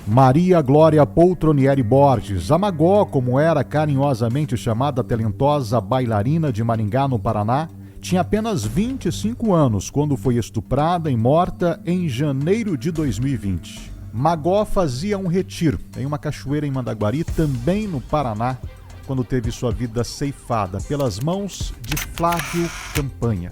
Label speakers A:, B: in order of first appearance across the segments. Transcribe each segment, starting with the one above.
A: Maria Glória Poltronieri Borges, a Magó, como era carinhosamente chamada a talentosa bailarina de Maringá, no Paraná, tinha apenas 25 anos quando foi estuprada e morta em janeiro de 2020. Magó fazia um retiro em uma cachoeira em Mandaguari, também no Paraná, quando teve sua vida ceifada pelas mãos de Flávio Campanha,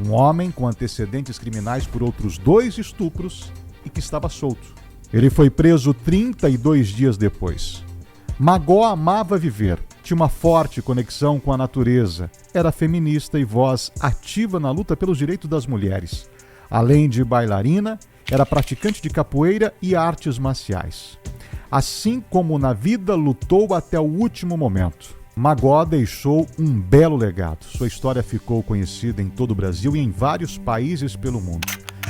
A: um homem com antecedentes criminais por outros 2 estupros e que estava solto. Ele foi preso 32 dias depois. Magó amava viver, tinha uma forte conexão com a natureza, era feminista e voz ativa na luta pelos direitos das mulheres. Além de bailarina, era praticante de capoeira e artes marciais. Assim como na vida, lutou até o último momento. Magó deixou um belo legado. Sua história ficou conhecida em todo o Brasil e em vários países pelo mundo.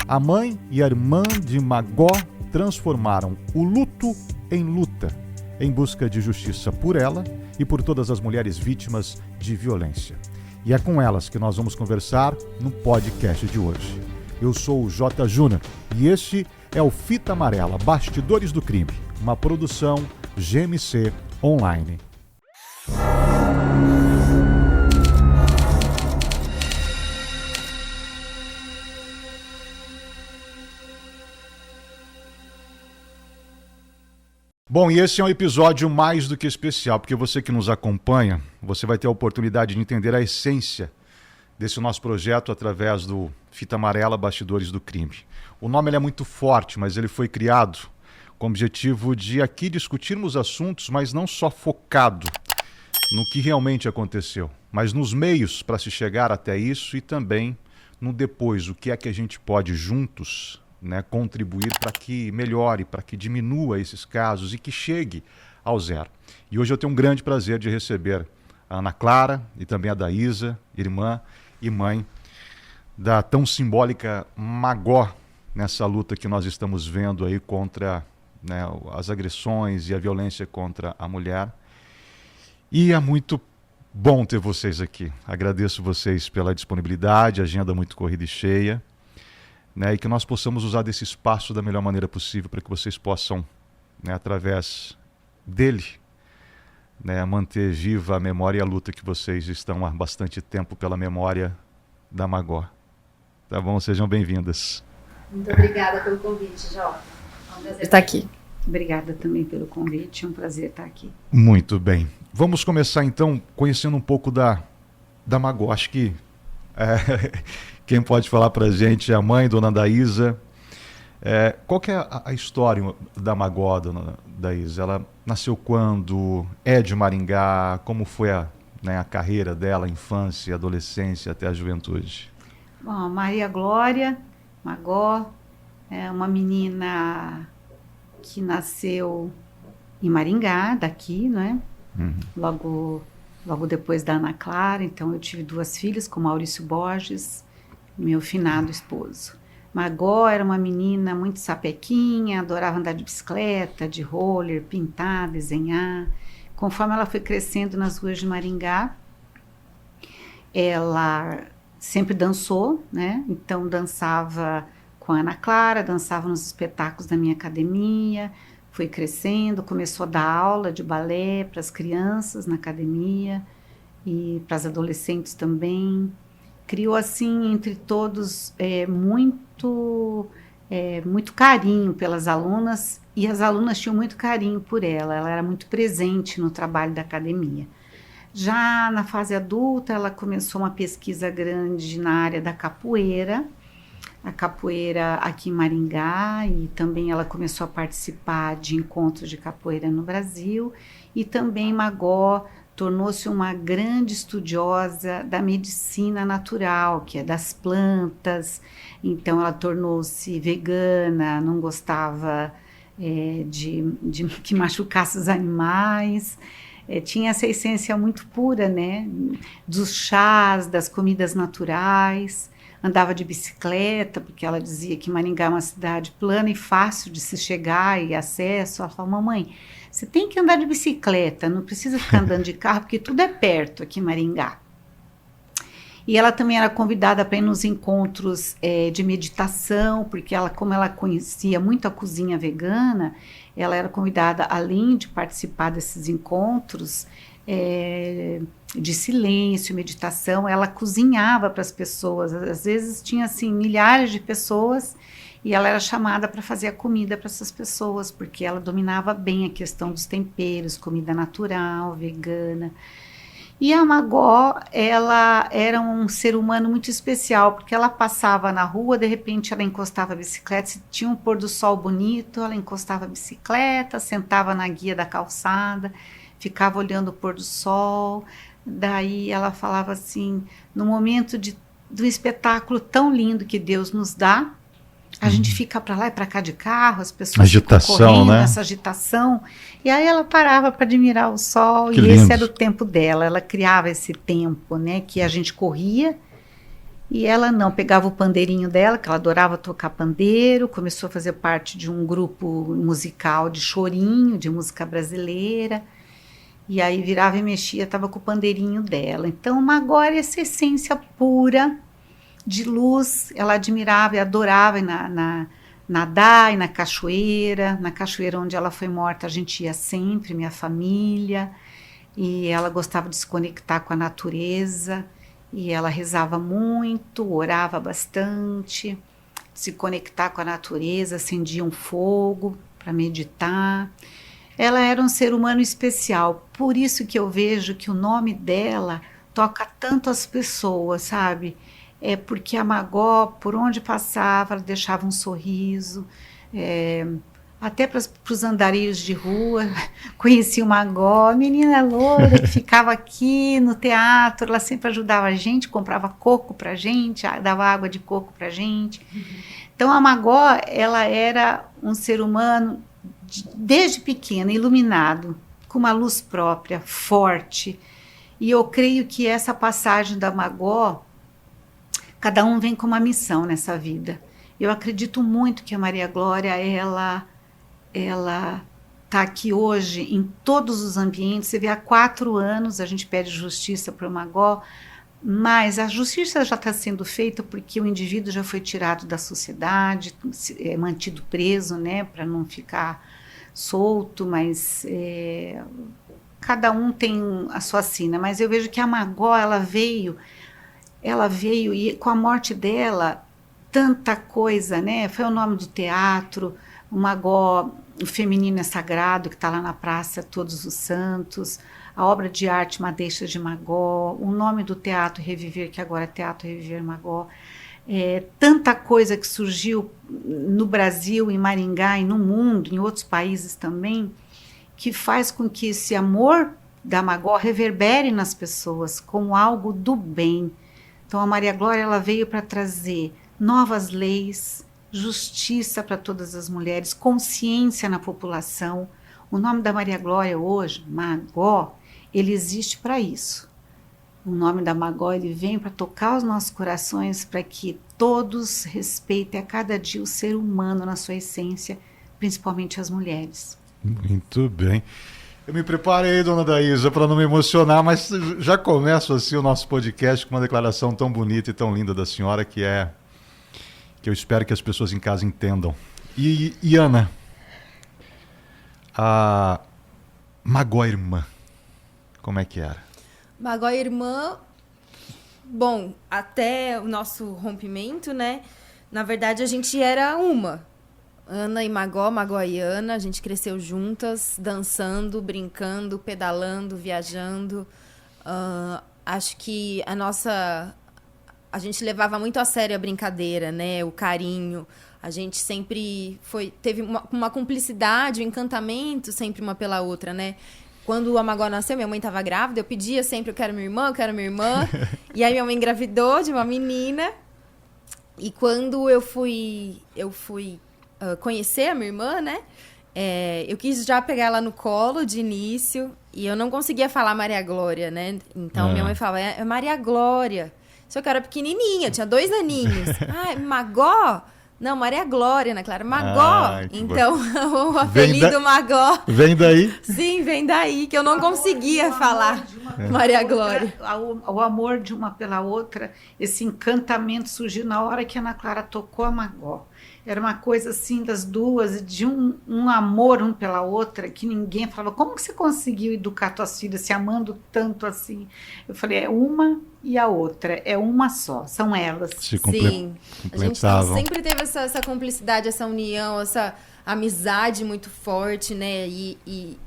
A: A mãe e a irmã de Magó transformaram o luto em luta, em busca de justiça por ela e por todas as mulheres vítimas de violência. E é com elas que nós vamos conversar no podcast de hoje. Eu sou o J. Júnior e este é o Fita Amarela, Bastidores do Crime, uma produção GMC Online. Bom, e esse é um episódio mais do que especial, porque você que nos acompanha, você vai ter a oportunidade de entender a essência desse nosso projeto através do Fita Amarela Bastidores do Crime. O nome ele é muito forte, mas ele foi criado com o objetivo de aqui discutirmos assuntos, mas não só focado no que realmente aconteceu, mas nos meios para se chegar até isso e também no depois, o que é que a gente pode juntos contribuir para que melhore, para que diminua esses casos e que chegue ao zero. E hoje eu tenho um grande prazer de receber a Ana Clara e também a Daísa, irmã e mãe da tão simbólica Magó, nessa luta que nós estamos vendo aí contra as agressões e a violência contra a mulher. E é muito bom ter vocês aqui. Agradeço vocês pela disponibilidade, agenda muito corrida e cheia. E que nós possamos usar desse espaço da melhor maneira possível para que vocês possam, através dele, manter viva a memória e a luta que vocês estão há bastante tempo pela memória da Magó. Tá bom? Sejam bem-vindas.
B: Muito obrigada pelo convite, Jota. É um prazer estar aqui. Obrigada também pelo convite, é um prazer estar aqui.
A: Muito bem. Vamos começar então conhecendo um pouco da Magó. Acho que quem pode falar para a gente é a mãe, dona Daísa. Qual que é a história da Magó, dona Daísa? Ela nasceu quando? É de Maringá? Como foi a carreira dela, a infância, a adolescência até a juventude?
B: Bom, Maria Glória, Magó, é uma menina que nasceu em Maringá, daqui, né? Uhum. Logo depois da Ana Clara. Então eu tive 2 filhas com Maurício Borges, meu finado esposo. Magó era uma menina muito sapequinha, adorava andar de bicicleta, de roller, pintar, desenhar. Conforme ela foi crescendo nas ruas de Maringá, ela sempre dançou, Então dançava com a Ana Clara, dançava nos espetáculos da minha academia, foi crescendo, começou a dar aula de balé para as crianças na academia e para as adolescentes também. Criou assim entre todos muito carinho pelas alunas, e as alunas tinham muito carinho por ela. Ela era muito presente no trabalho da academia. Já na fase adulta, ela começou uma pesquisa grande na área da capoeira, a capoeira aqui em Maringá, e também ela começou a participar de encontros de capoeira no Brasil, e também Magó tornou-se uma grande estudiosa da medicina natural, que é das plantas. Então ela tornou-se vegana, não gostava de que machucasse os animais. Tinha essa essência muito pura, dos chás, das comidas naturais. Andava de bicicleta, porque ela dizia que Maringá é uma cidade plana e fácil de se chegar e acesso. Ela falava: mamãe, você tem que andar de bicicleta, não precisa ficar andando de carro, porque tudo é perto aqui em Maringá. E ela também era convidada para ir nos encontros de meditação, porque como ela conhecia muito a cozinha vegana, ela era convidada, além de participar desses encontros, de silêncio, meditação, ela cozinhava para as pessoas. Às vezes tinha assim milhares de pessoas e ela era chamada para fazer a comida para essas pessoas, porque ela dominava bem a questão dos temperos, comida natural, vegana. E a Magó, ela era um ser humano muito especial, porque ela passava na rua, de repente ela encostava a bicicleta, se tinha um pôr do sol bonito, ela encostava a bicicleta, sentava na guia da calçada, ficava olhando o pôr do sol. Daí ela falava assim, no momento do espetáculo tão lindo que Deus nos dá, a gente fica para lá e para cá de carro, as pessoas ficam correndo, né? Essa agitação. E aí ela parava para admirar o sol, que e lindo. Esse era o tempo dela. Ela criava esse tempo, né? Que a gente corria e ela não. Pegava o pandeirinho dela, que ela adorava tocar pandeiro, começou a fazer parte de um grupo musical de chorinho, de música brasileira. E aí virava e mexia, estava com o pandeirinho dela. Então, Magó era essa essência pura de luz, ela admirava e adorava nadar e na cachoeira onde ela foi morta a gente ia sempre, minha família, e ela gostava de se conectar com a natureza, e ela rezava muito, orava bastante, se conectar com a natureza, acendia um fogo para meditar. Ela era um ser humano especial, por isso que eu vejo que o nome dela toca tanto as pessoas, sabe? É porque a Magó, por onde passava, ela deixava um sorriso, até para os andarilhos de rua, conheci o Magó, a menina loura que ficava aqui no teatro, ela sempre ajudava a gente, comprava coco para a gente, dava água de coco para a gente. Então a Magó, ela era um ser humano, desde pequena, iluminado, com uma luz própria, forte, e eu creio que essa passagem da Magó, cada um vem com uma missão nessa vida. Eu acredito muito que a Maria Glória, ela está aqui hoje em todos os ambientes. Você vê, há 4 anos a gente pede justiça para o Magó, mas a justiça já está sendo feita porque o indivíduo já foi tirado da sociedade, mantido preso, né, para não ficar solto, mas cada um tem a sua sina. Mas eu vejo que a Magó, ela veio e com a morte dela, tanta coisa, né? Foi o nome do teatro, o Magó, o Feminino é Sagrado, que está lá na Praça Todos os Santos, a obra de arte Madeixas de Magó, o nome do Teatro Reviver, que agora é Teatro Reviver Magó. Tanta coisa que surgiu no Brasil, em Maringá e no mundo, em outros países também, que faz com que esse amor da Magó reverbere nas pessoas como algo do bem. Então a Maria Glória, ela veio para trazer novas leis, justiça para todas as mulheres, consciência na população. O nome da Maria Glória hoje, Magó, ele existe para isso. O nome da Magó, ele vem para tocar os nossos corações, para que todos respeitem a cada dia o ser humano na sua essência, principalmente as mulheres.
A: Muito bem. Eu me preparei, dona Daísa, para não me emocionar, mas já começo assim o nosso podcast com uma declaração tão bonita e tão linda da senhora, que eu espero que as pessoas em casa entendam. E Ana, a Magó irmã, como é que era?
C: Magó irmã, bom, até o nosso rompimento, né? Na verdade, a gente era uma. Ana e Magó, Magó e Ana, a gente cresceu juntas, dançando, brincando, pedalando, viajando. Acho que a gente levava muito a sério a brincadeira, né? O carinho. A gente sempre teve uma cumplicidade, um encantamento sempre uma pela outra, né? Quando a Magó nasceu, minha mãe estava grávida, eu pedia sempre, eu quero minha irmã, eu quero minha irmã. E aí minha mãe engravidou de uma menina. E quando eu fui conhecer a minha irmã, né? Eu quis já pegar ela no colo de início e eu não conseguia falar Maria Glória, né? Então minha mãe falava, é Maria Glória. Só que eu era pequenininha, tinha 2 aninhos. Magó? Não, Maria Glória, Ana Clara. Magó. Então, o apelido Magó.
A: Vem daí?
C: Sim, vem daí, que eu não conseguia falar Maria Glória.
B: O amor de uma pela outra, esse encantamento surgiu na hora que a Ana Clara tocou a Magó. Era uma coisa assim das duas, de um amor um pela outra, que ninguém falava, como que você conseguiu educar tuas filhas se amando tanto assim? Eu falei, é uma e a outra, é uma só, são elas.
A: Se
C: Sim, a gente
A: completavam.
C: sempre teve essa cumplicidade, essa união, essa amizade muito forte, né? E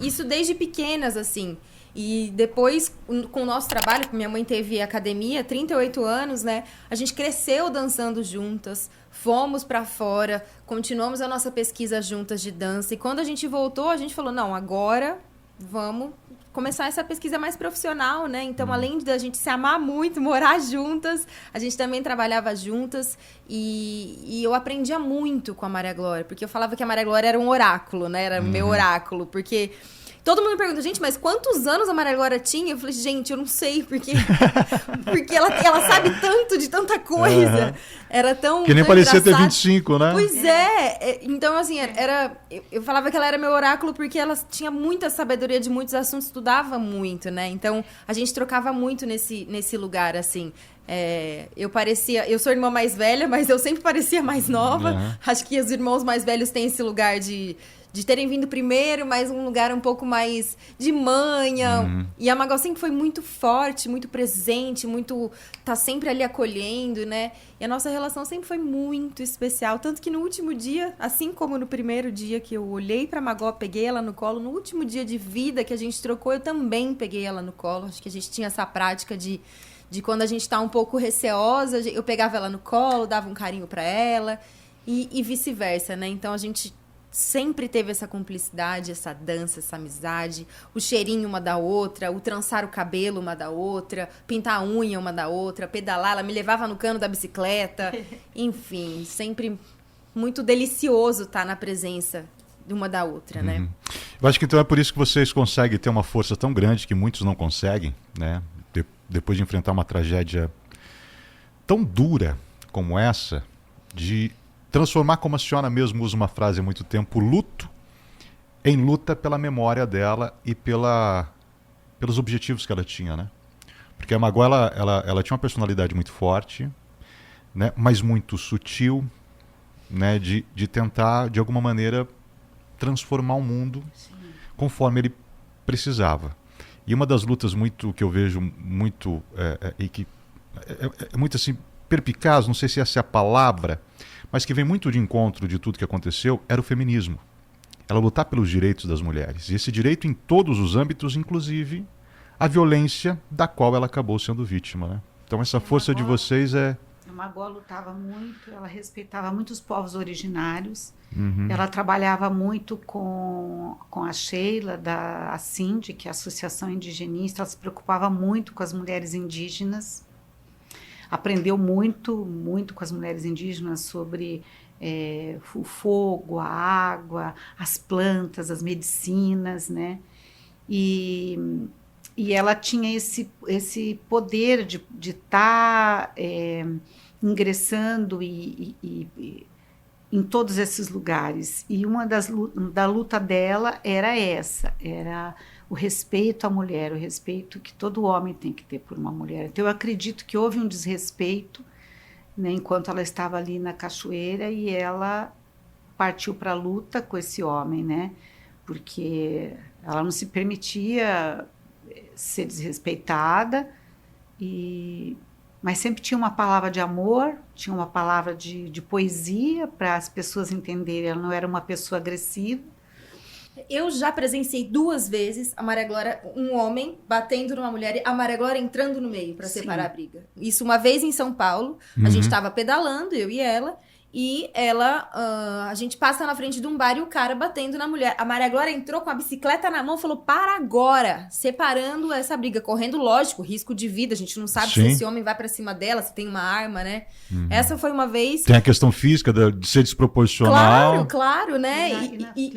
C: isso desde pequenas, assim. E depois, com o nosso trabalho, que minha mãe teve academia, 38 anos, né? A gente cresceu dançando juntas, fomos pra fora, continuamos a nossa pesquisa juntas de dança. E quando a gente voltou, a gente falou, não, agora vamos começar essa pesquisa mais profissional, né? Então, além da gente se amar muito, morar juntas, a gente também trabalhava juntas. E eu aprendia muito com a Maria Glória, porque eu falava que a Maria Glória era um oráculo, né? Era meu oráculo, porque todo mundo me pergunta, gente, mas quantos anos a Maria Glória tinha? Eu falei, gente, eu não sei, porque ela sabe tanto de tanta coisa. Era tão
A: Que nem parecia ter
C: engraçado.
A: 25, né?
C: Pois é. Então, assim, eu falava que ela era meu oráculo porque ela tinha muita sabedoria de muitos assuntos, estudava muito, né? Então, a gente trocava muito nesse lugar, assim. Eu sou a irmã mais velha, mas eu sempre parecia mais nova. Acho que os irmãos mais velhos têm esse lugar de terem vindo primeiro, mas um lugar um pouco mais de manha. E a Magal sempre foi muito forte, muito presente, tá sempre ali acolhendo, né? E a nossa relação sempre foi muito especial. Tanto que no último dia, assim como no primeiro dia que eu olhei pra Magal, peguei ela no colo, no último dia de vida que a gente trocou, eu também peguei ela no colo. Acho que a gente tinha essa prática de quando a gente tá um pouco receosa, eu pegava ela no colo, dava um carinho pra ela e vice-versa, né? Então a gente sempre teve essa cumplicidade, essa dança, essa amizade, o cheirinho uma da outra, o trançar o cabelo uma da outra, pintar a unha uma da outra, pedalar, ela me levava no cano da bicicleta, enfim, sempre muito delicioso estar na presença de uma da outra, né?
A: Eu acho que então é por isso que vocês conseguem ter uma força tão grande que muitos não conseguem, né? Depois de enfrentar uma tragédia tão dura como essa, de transformar, como a senhora mesmo usa uma frase há muito tempo, o luto em luta pela memória dela e pelos objetivos que ela tinha, né? Porque a Magal, ela tinha uma personalidade muito forte, né? Mas muito sutil, né? De tentar, de alguma maneira, transformar o mundo conforme ele precisava. E uma das lutas que eu vejo muito e que é muito assim perpicaz, não sei se essa é a palavra, mas que vem muito de encontro de tudo que aconteceu, era o feminismo. Ela lutar pelos direitos das mulheres. E esse direito em todos os âmbitos, inclusive a violência da qual ela acabou sendo vítima, né? Então essa força de vocês é...
B: A Magal lutava muito, ela respeitava muito os povos originários. Ela trabalhava muito com a Sheila, a Cindy, que é a Associação Indigenista. Ela se preocupava muito com as mulheres indígenas. Aprendeu muito com as mulheres indígenas sobre o fogo, a água, as plantas, as medicinas, né? E ela tinha esse poder de estar ingressando em todos esses lugares. E uma da luta dela era o respeito à mulher, o respeito que todo homem tem que ter por uma mulher. Então eu acredito que houve um desrespeito, né, enquanto ela estava ali na cachoeira, e ela partiu para a luta com esse homem, né? Porque ela não se permitia ser desrespeitada, mas sempre tinha uma palavra de amor, tinha uma palavra de poesia para as pessoas entenderem. Ela não era uma pessoa agressiva.
C: Eu já presenciei 2 vezes a Maria Glória, um homem batendo numa mulher e a Maria Glória entrando no meio para separar a briga. Isso uma vez em São Paulo, a gente estava pedalando, eu e ela, e a gente passa na frente de um bar e o cara batendo na mulher. A Maria Glória entrou com a bicicleta na mão e falou, para agora, separando essa briga, correndo, lógico, risco de vida, a gente não sabe se esse homem vai pra cima dela, se tem uma arma, né? Essa foi uma vez...
A: Tem a questão física de ser desproporcional.
C: Claro, né? E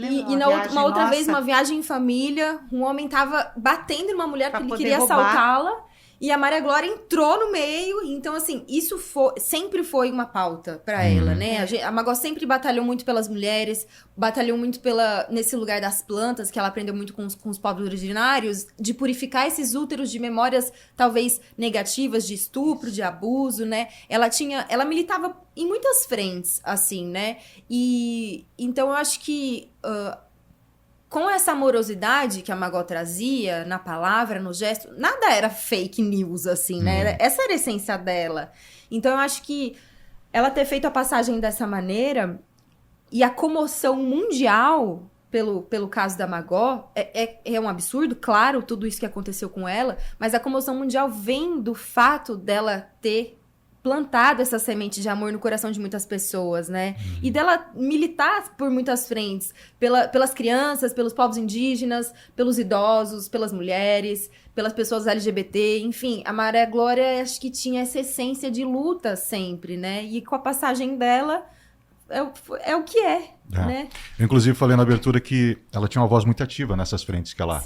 C: uma outra vez, uma viagem em família, um homem tava batendo numa mulher porque ele queria assaltá-la. E a Maria Glória entrou no meio, então, assim, isso sempre foi uma pauta pra ela, né? A Magó sempre batalhou muito pelas mulheres, batalhou muito nesse lugar das plantas, que ela aprendeu muito com os povos originários, de purificar esses úteros de memórias, talvez, negativas, de estupro, de abuso, né? Ela militava em muitas frentes, assim, né? E, então, eu acho que... com essa amorosidade que a Magó trazia na palavra, no gesto, nada era fake news, assim, né? Essa era a essência dela. Então, eu acho que ela ter feito a passagem dessa maneira e a comoção mundial pelo caso da Magó é um absurdo, claro, tudo isso que aconteceu com ela, mas a comoção mundial vem do fato dela ter plantado essa semente de amor no coração de muitas pessoas, né? E dela militar por muitas frentes, pelas crianças, pelos povos indígenas, pelos idosos, pelas mulheres, pelas pessoas LGBT, enfim, a Maria Glória acho que tinha essa essência de luta sempre, né? E com a passagem dela é o que né?
A: Eu, inclusive, falei na abertura que ela tinha uma voz muito ativa nessas frentes que ela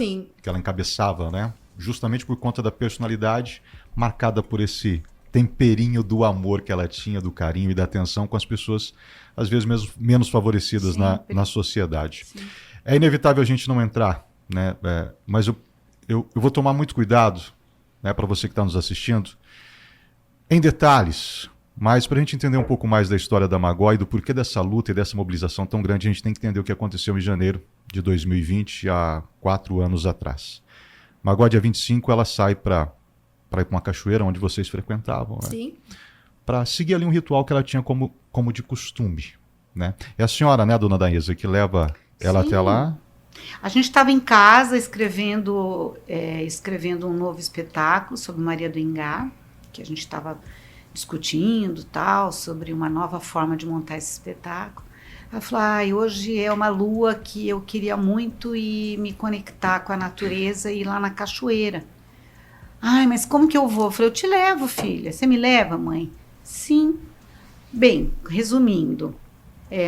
A: encabeçava, né? Justamente por conta da personalidade marcada por esse temperinho do amor que ela tinha, do carinho e da atenção com as pessoas, às vezes mesmo menos favorecidas na sociedade. Sim. É inevitável a gente não entrar, né? Mas eu vou tomar muito cuidado, né, para você que está nos assistindo, em detalhes, mas para a gente entender um pouco mais da história da Magó e do porquê dessa luta e dessa mobilização tão grande, a gente tem que entender o que aconteceu em janeiro de 2020, há 4 anos atrás. Magó, dia 25, ela sai para ir para uma cachoeira onde vocês frequentavam, né?
C: Sim.
A: Para seguir ali um ritual que ela tinha como de costume, né? É a senhora, né, dona Daísa, que leva ela até lá?
B: A gente estava em casa escrevendo um novo espetáculo sobre Maria do Ingá, que a gente estava discutindo, tal, sobre uma nova forma de montar esse espetáculo. Ela falou, hoje é uma lua que eu queria muito ir me conectar com a natureza e ir lá na cachoeira. Mas como que eu vou? Eu falei, eu te levo, filha. Você me leva, mãe? Sim. Bem, resumindo,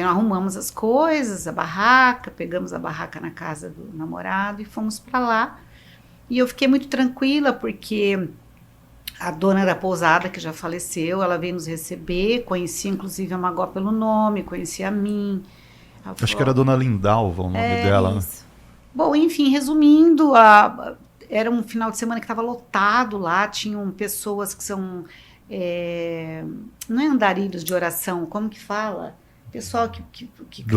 B: arrumamos as coisas, a barraca, pegamos a barraca na casa do namorado e fomos para lá. E eu fiquei muito tranquila, porque a dona da pousada, que já faleceu, ela veio nos receber, conhecia inclusive a Magó pelo nome, conhecia a mim.
A: Acho que era a dona Lindalva o nome dela,
B: isso. Né? Bom, enfim, resumindo, era um final de semana que estava lotado lá, tinham pessoas que são, não é andarilhos de oração, como que fala? Pessoal que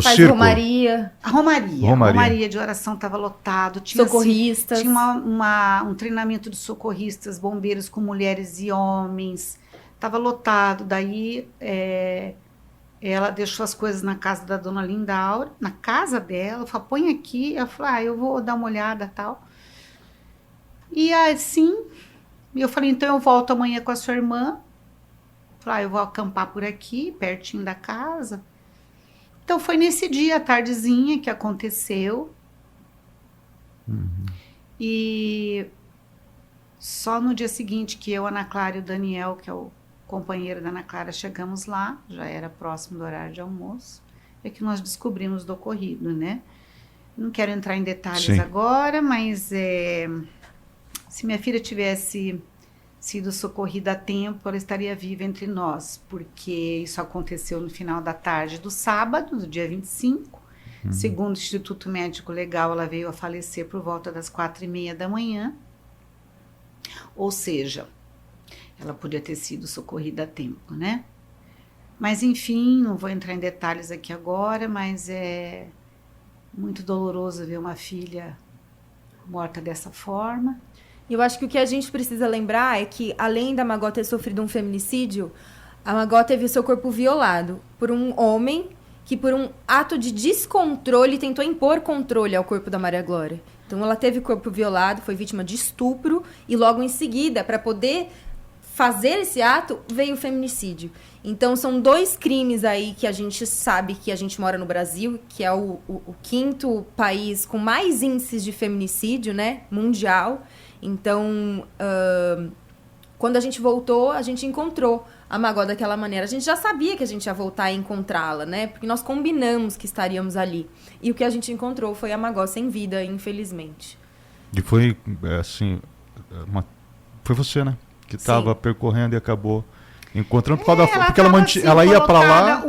C: faz
A: circo.
C: Romaria.
B: A Romaria de oração estava lotado. Tinha,
C: socorristas.
B: Tinha um treinamento de socorristas, bombeiros com mulheres e homens. Estava lotado. Daí ela deixou as coisas na casa da dona Lindaura, na casa dela, falou, põe aqui. Ela falou, eu vou dar uma olhada e tal. E assim, eu falei, então eu volto amanhã com a sua irmã. Falei, eu vou acampar por aqui, pertinho da casa. Então foi nesse dia, à tardezinha, que aconteceu. E só no dia seguinte que eu, Ana Clara e o Daniel, que é o companheiro da Ana Clara, chegamos lá, já era próximo do horário de almoço, é que nós descobrimos do ocorrido, né? Não quero entrar em detalhes agora, mas se minha filha tivesse sido socorrida a tempo, ela estaria viva entre nós, porque isso aconteceu no final da tarde do sábado, do dia 25. Segundo o Instituto Médico Legal, ela veio a falecer por volta das 4h30 da manhã. Ou seja, ela podia ter sido socorrida a tempo, né? Mas, enfim, não vou entrar em detalhes aqui agora, mas é muito doloroso ver uma filha morta dessa forma.
C: Eu acho que o que a gente precisa lembrar é que, além da Magó ter sofrido um feminicídio, a Magó teve o seu corpo violado por um homem que, por um ato de descontrole, tentou impor controle ao corpo da Maria Glória. Então, ela teve o corpo violado, foi vítima de estupro, e logo em seguida, para poder fazer esse ato, veio o feminicídio. Então, são 2 crimes aí que a gente sabe que a gente mora no Brasil, que é o 5º país com mais índices de feminicídio, né, mundial. Então, quando a gente voltou, a gente encontrou a Magó daquela maneira. A gente já sabia que a gente ia voltar a encontrá-la, né? Porque nós combinamos que estaríamos ali. E o que a gente encontrou foi a Magó sem vida, infelizmente.
A: E foi, assim, uma Foi você, né? Que estava
C: Sim.
A: percorrendo e acabou encontrando por causa
B: Ela
A: porque
B: tava,
A: ela ia para lá.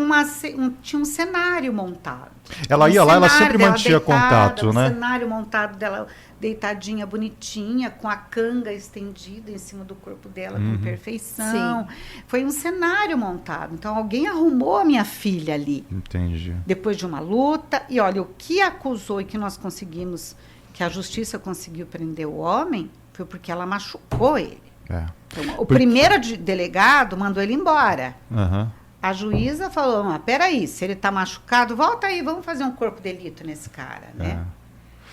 B: Tinha um cenário montado.
A: Ela ia lá, ela
B: cenário
A: sempre
B: dela
A: mantinha
B: deitada,
A: contato, né?
B: cenário montado dela deitadinha, bonitinha, com a canga estendida em cima do corpo dela com perfeição. Foi um cenário montado. Então, alguém arrumou a minha filha ali.
A: Entendi.
B: Depois de uma luta. E olha, o que acusou e que nós conseguimos, que a justiça conseguiu prender o homem, foi porque ela machucou ele. Então, o primeiro delegado mandou ele embora. A juíza falou, peraí, se ele está machucado, volta aí, vamos fazer um corpo de delito nesse cara, né?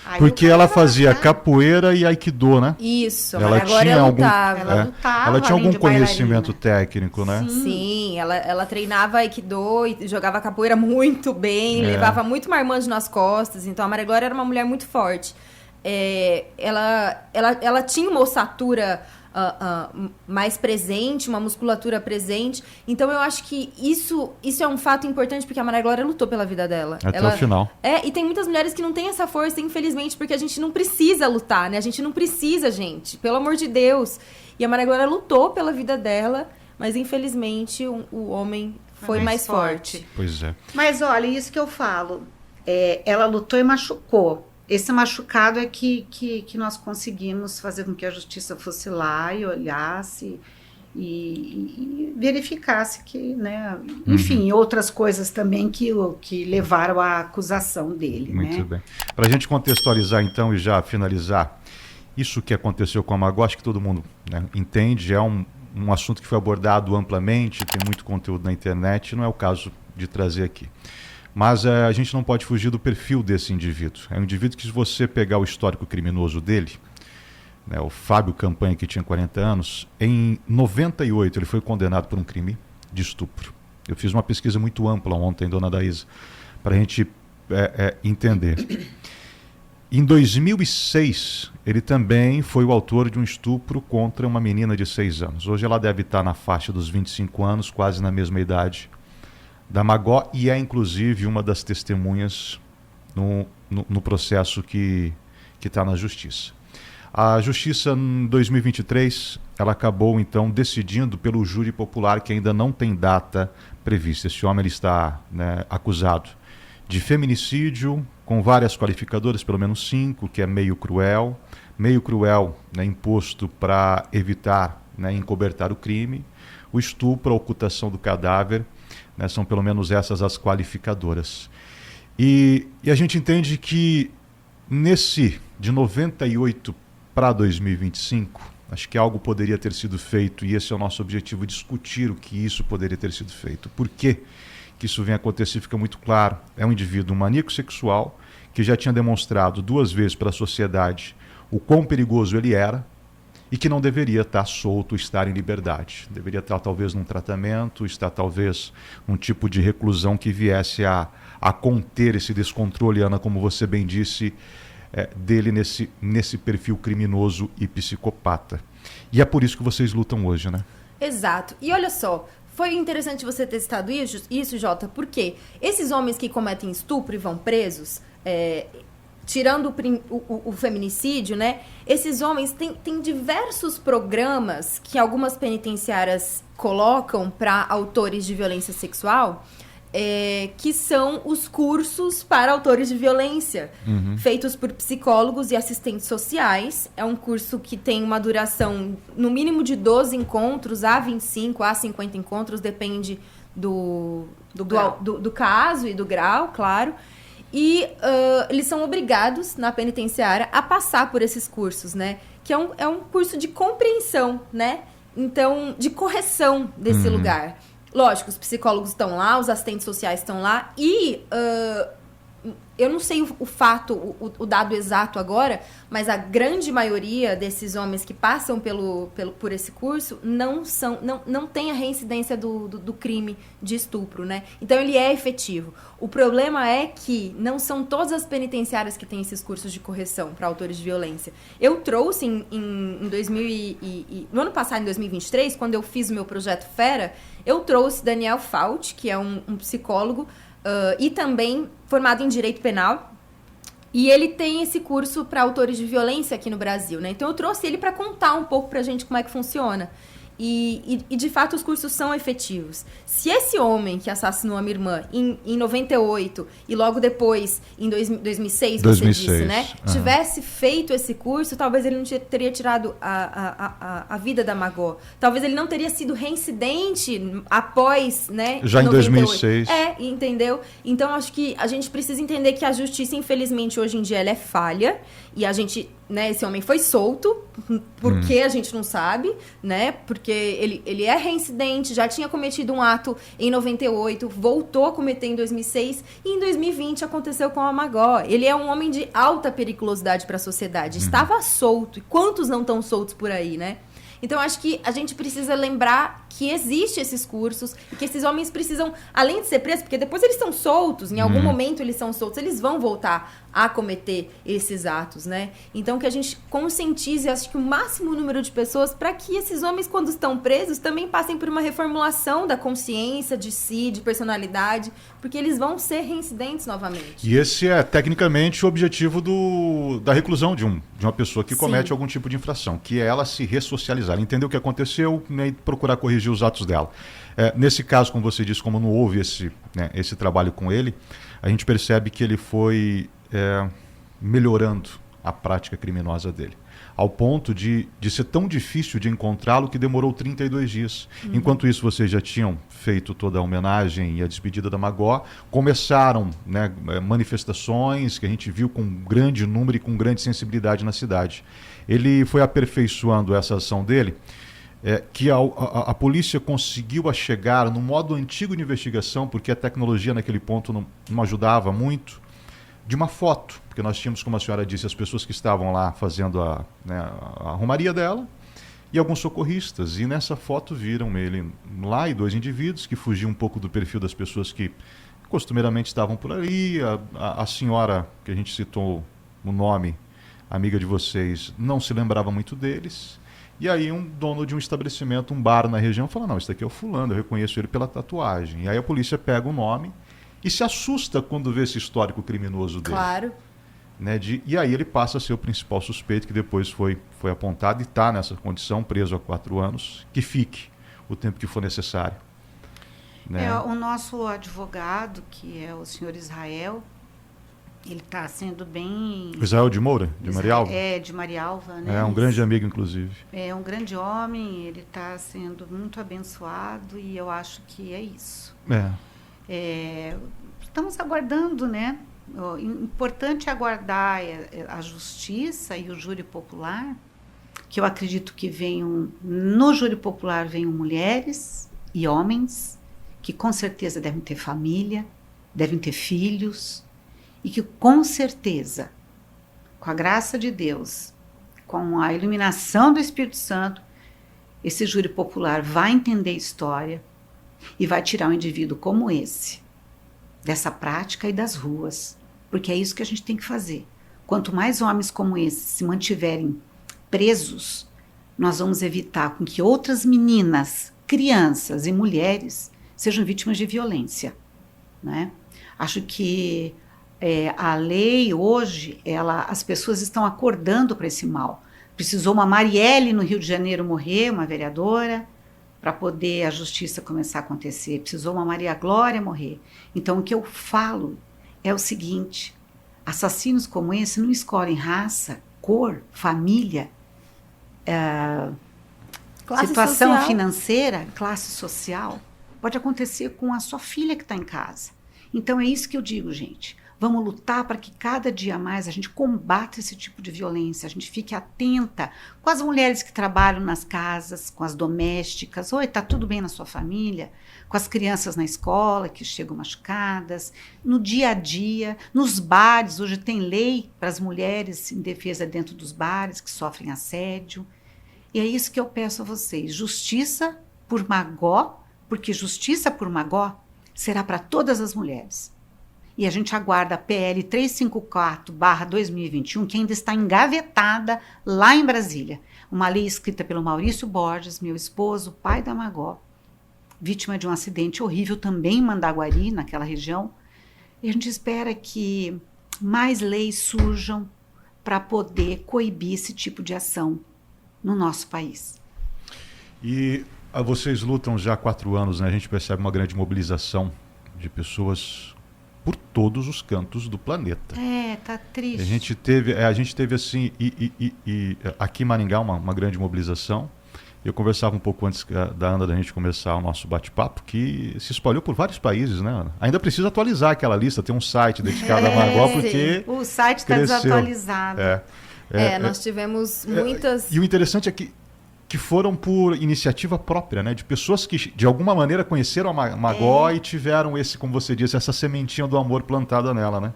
B: Aí
A: porque ela fazia capoeira e aikido, né?
C: Isso,
A: ela
C: agora
A: tinha
C: ela
A: algum,
C: lutava.
B: Ela lutava,
A: ela tinha
B: além
A: algum
B: de
A: conhecimento
B: bailarina.
A: técnico, né?
C: Sim, ela treinava aikido e jogava capoeira muito bem, levava muito marmanjo nas costas, então a Maria Glória era uma mulher muito forte. Ela tinha uma ossatura mais presente, uma musculatura presente. Então eu acho que isso é um fato importante, porque a Maria Glória lutou pela vida dela.
A: Até o final.
C: E tem muitas mulheres que não têm essa força, infelizmente, porque a gente não precisa lutar, né? A gente não precisa, gente, pelo amor de Deus. E a Maria Glória lutou pela vida dela, mas infelizmente o homem foi mais forte.
A: Pois é.
B: Mas olha, isso que eu falo, ela lutou e machucou. Esse machucado é que nós conseguimos fazer com que a justiça fosse lá e olhasse e verificasse que, né, enfim, outras coisas também que levaram à acusação dele.
A: Muito bem. Para a gente contextualizar então e já finalizar, isso que aconteceu com a Magó, acho que todo mundo, né, entende, é um assunto que foi abordado amplamente, tem muito conteúdo na internet, não é o caso de trazer aqui. Mas a gente não pode fugir do perfil desse indivíduo. É um indivíduo que, se você pegar o histórico criminoso dele, né, o Fábio Campanha, que tinha 40 anos, em 98 ele foi condenado por um crime de estupro. Eu fiz uma pesquisa muito ampla ontem, dona Daísa, para a gente entender. Em 2006, ele também foi o autor de um estupro contra uma menina de 6 anos. Hoje ela deve estar na faixa dos 25 anos, quase na mesma idade da Magó, e é inclusive uma das testemunhas no processo que está na justiça. A justiça, em 2023, ela acabou então decidindo pelo júri popular, que ainda não tem data prevista. Esse homem ele está, né, acusado de feminicídio, com várias qualificadoras, pelo menos 5, que é meio cruel, né, imposto para evitar, né, encobertar o crime, o estupro, a ocultação do cadáver, né, são pelo menos essas as qualificadoras. E a gente entende que de 98 para 2025, acho que algo poderia ter sido feito, e esse é o nosso objetivo, discutir o que isso poderia ter sido feito. Por que isso vem acontecer fica muito claro. É um indivíduo maníaco sexual que já tinha demonstrado 2 vezes para a sociedade o quão perigoso ele era, e que não deveria estar solto, estar em liberdade. Deveria estar talvez num tratamento, estar talvez num tipo de reclusão que viesse a conter esse descontrole, Ana, como você bem disse, dele nesse perfil criminoso e psicopata. E é por isso que vocês lutam hoje, né?
C: Exato. E olha só, foi interessante você ter citado isso, Jota, porque esses homens que cometem estupro e vão presos, tirando o feminicídio, né? Esses homens têm diversos programas que algumas penitenciárias colocam para autores de violência sexual, que são os cursos para autores de violência, feitos por psicólogos e assistentes sociais. É um curso que tem uma duração no mínimo de 12 encontros, a 25, a 50 encontros, depende do caso e do grau, claro. E eles são obrigados, na penitenciária, a passar por esses cursos, né? Que é um curso de compreensão, né? Então, de correção desse lugar. Lógico, os psicólogos estão lá, os assistentes sociais estão lá e eu não sei o fato, o dado exato agora, mas a grande maioria desses homens que passam por esse curso não tem a reincidência do crime de estupro, né? Então ele é efetivo. O problema é que não são todas as penitenciárias que têm esses cursos de correção para autores de violência. Eu trouxe em 2000 no ano passado, em 2023, quando eu fiz o meu projeto Fera, eu trouxe Daniel Fauci, que é um psicólogo, e também formado em Direito Penal, E ele tem esse curso para autores de violência aqui no Brasil, né? Então eu trouxe ele para contar um pouco pra gente como é que funciona. E de fato os cursos são efetivos. Se esse homem que assassinou a minha irmã em 98 e logo depois em 2006, você disse, né? Tivesse feito esse curso, talvez ele não teria tirado a vida da Magó. Talvez ele não teria sido reincidente após, né?
A: Já em 2006.
C: Entendeu? Então acho que a gente precisa entender que a justiça, infelizmente, hoje em dia ela é falha. E a gente, né, esse homem foi solto, porque a gente não sabe, né? Porque ele é reincidente, já tinha cometido um ato em 98, voltou a cometer em 2006 e em 2020 aconteceu com a Magó. Ele é um homem de alta periculosidade para a sociedade, estava solto. E quantos não estão soltos por aí, né? Então, acho que a gente precisa lembrar que existem esses cursos e que esses homens precisam, além de ser presos, porque depois eles estão soltos, em algum momento eles são soltos, eles vão voltar a cometer esses atos, né? Então, que a gente conscientize, acho que o máximo número de pessoas para que esses homens, quando estão presos, também passem por uma reformulação da consciência, de si, de personalidade, porque eles vão ser reincidentes novamente.
A: E esse é, tecnicamente, o objetivo da reclusão de uma pessoa que comete algum tipo de infração, que é ela se ressocializar, entender o que aconteceu, né, e procurar corrigir os atos dela. Nesse caso, como você disse, como não houve esse trabalho com ele, a gente percebe que ele foi melhorando a prática criminosa dele, ao ponto de ser tão difícil de encontrá-lo que demorou 32 dias. Enquanto isso, vocês já tinham feito toda a homenagem e a despedida da Magó, começaram, né, manifestações que a gente viu com grande número e com grande sensibilidade na cidade. Ele foi aperfeiçoando essa ação dele, que a polícia conseguiu chegar no modo antigo de investigação, porque a tecnologia naquele ponto não ajudava muito, de uma foto, porque nós tínhamos, como a senhora disse, as pessoas que estavam lá fazendo a romaria dela e alguns socorristas, e nessa foto viram ele lá e 2 indivíduos que fugiam um pouco do perfil das pessoas que costumeiramente estavam por ali. A senhora, que a gente citou o nome, amiga de vocês, não se lembrava muito deles. E aí um dono de um estabelecimento, um bar na região, fala, não, esse daqui é o fulano, eu reconheço ele pela tatuagem. E aí a polícia pega o nome e se assusta quando vê esse histórico criminoso dele.
C: Claro.
A: Né, e aí ele passa a ser o principal suspeito, que depois foi apontado e está nessa condição, preso há 4 anos, que fique o tempo que for necessário. Né?
B: O nosso advogado, que é o senhor Israel, ele está sendo bem...
A: Israel de Moura, de Marialva?
B: De Marialva, né?
A: É um grande amigo, inclusive.
B: É um grande homem, ele está sendo muito abençoado e eu acho que é isso. Estamos aguardando, né? O importante é aguardar a justiça e o júri popular, que eu acredito que no júri popular venham mulheres e homens, que com certeza devem ter família, devem ter filhos, e que com certeza, com a graça de Deus, com a iluminação do Espírito Santo, esse júri popular vai entender a história e vai tirar um indivíduo como esse dessa prática e das ruas, porque é isso que a gente tem que fazer. Quanto mais homens como esse se mantiverem presos, nós vamos evitar com que outras meninas, crianças e mulheres sejam vítimas de violência, né? Acho que a lei hoje, as pessoas estão acordando para esse mal. Precisou uma Marielle no Rio de Janeiro morrer, uma vereadora, para poder a justiça começar a acontecer. Precisou uma Maria Glória morrer. Então, o que eu falo é o seguinte, assassinos como esse não escolhem raça, cor, família, situação social, financeira, classe social. Pode acontecer com a sua filha que está em casa. Então, é isso que eu digo, gente. Vamos lutar para que cada dia mais a gente combata esse tipo de violência, a gente fique atenta com as mulheres que trabalham nas casas, com as domésticas, oi, tá tudo bem na sua família? Com as crianças na escola que chegam machucadas, no dia a dia, nos bares, hoje tem lei para as mulheres em defesa dentro dos bares que sofrem assédio. E é isso que eu peço a vocês, justiça por Magó, porque justiça por Magó será para todas as mulheres. E a gente aguarda a PL 354/2021, que ainda está engavetada lá em Brasília. Uma lei escrita pelo Maurício Borges, meu esposo, pai da Magó, vítima de um acidente horrível também em Mandaguari, naquela região. E a gente espera que mais leis surjam para poder coibir esse tipo de ação no nosso país.
A: E vocês lutam já há 4 anos, né? A gente percebe uma grande mobilização de pessoas por todos os cantos do planeta.
B: Tá triste.
A: A gente teve assim, aqui em Maringá uma grande mobilização. Eu conversava um pouco antes da Ana da gente começar o nosso bate-papo, que se espalhou por vários países, né, Ana? Ainda precisa atualizar aquela lista, tem um site dedicado a Magó, porque
B: o site está desatualizado.
C: Nós tivemos muitas...
A: E o interessante é que foram por iniciativa própria, né? De pessoas que, de alguma maneira, conheceram a Magó e tiveram como você disse, essa sementinha do amor plantada nela, né?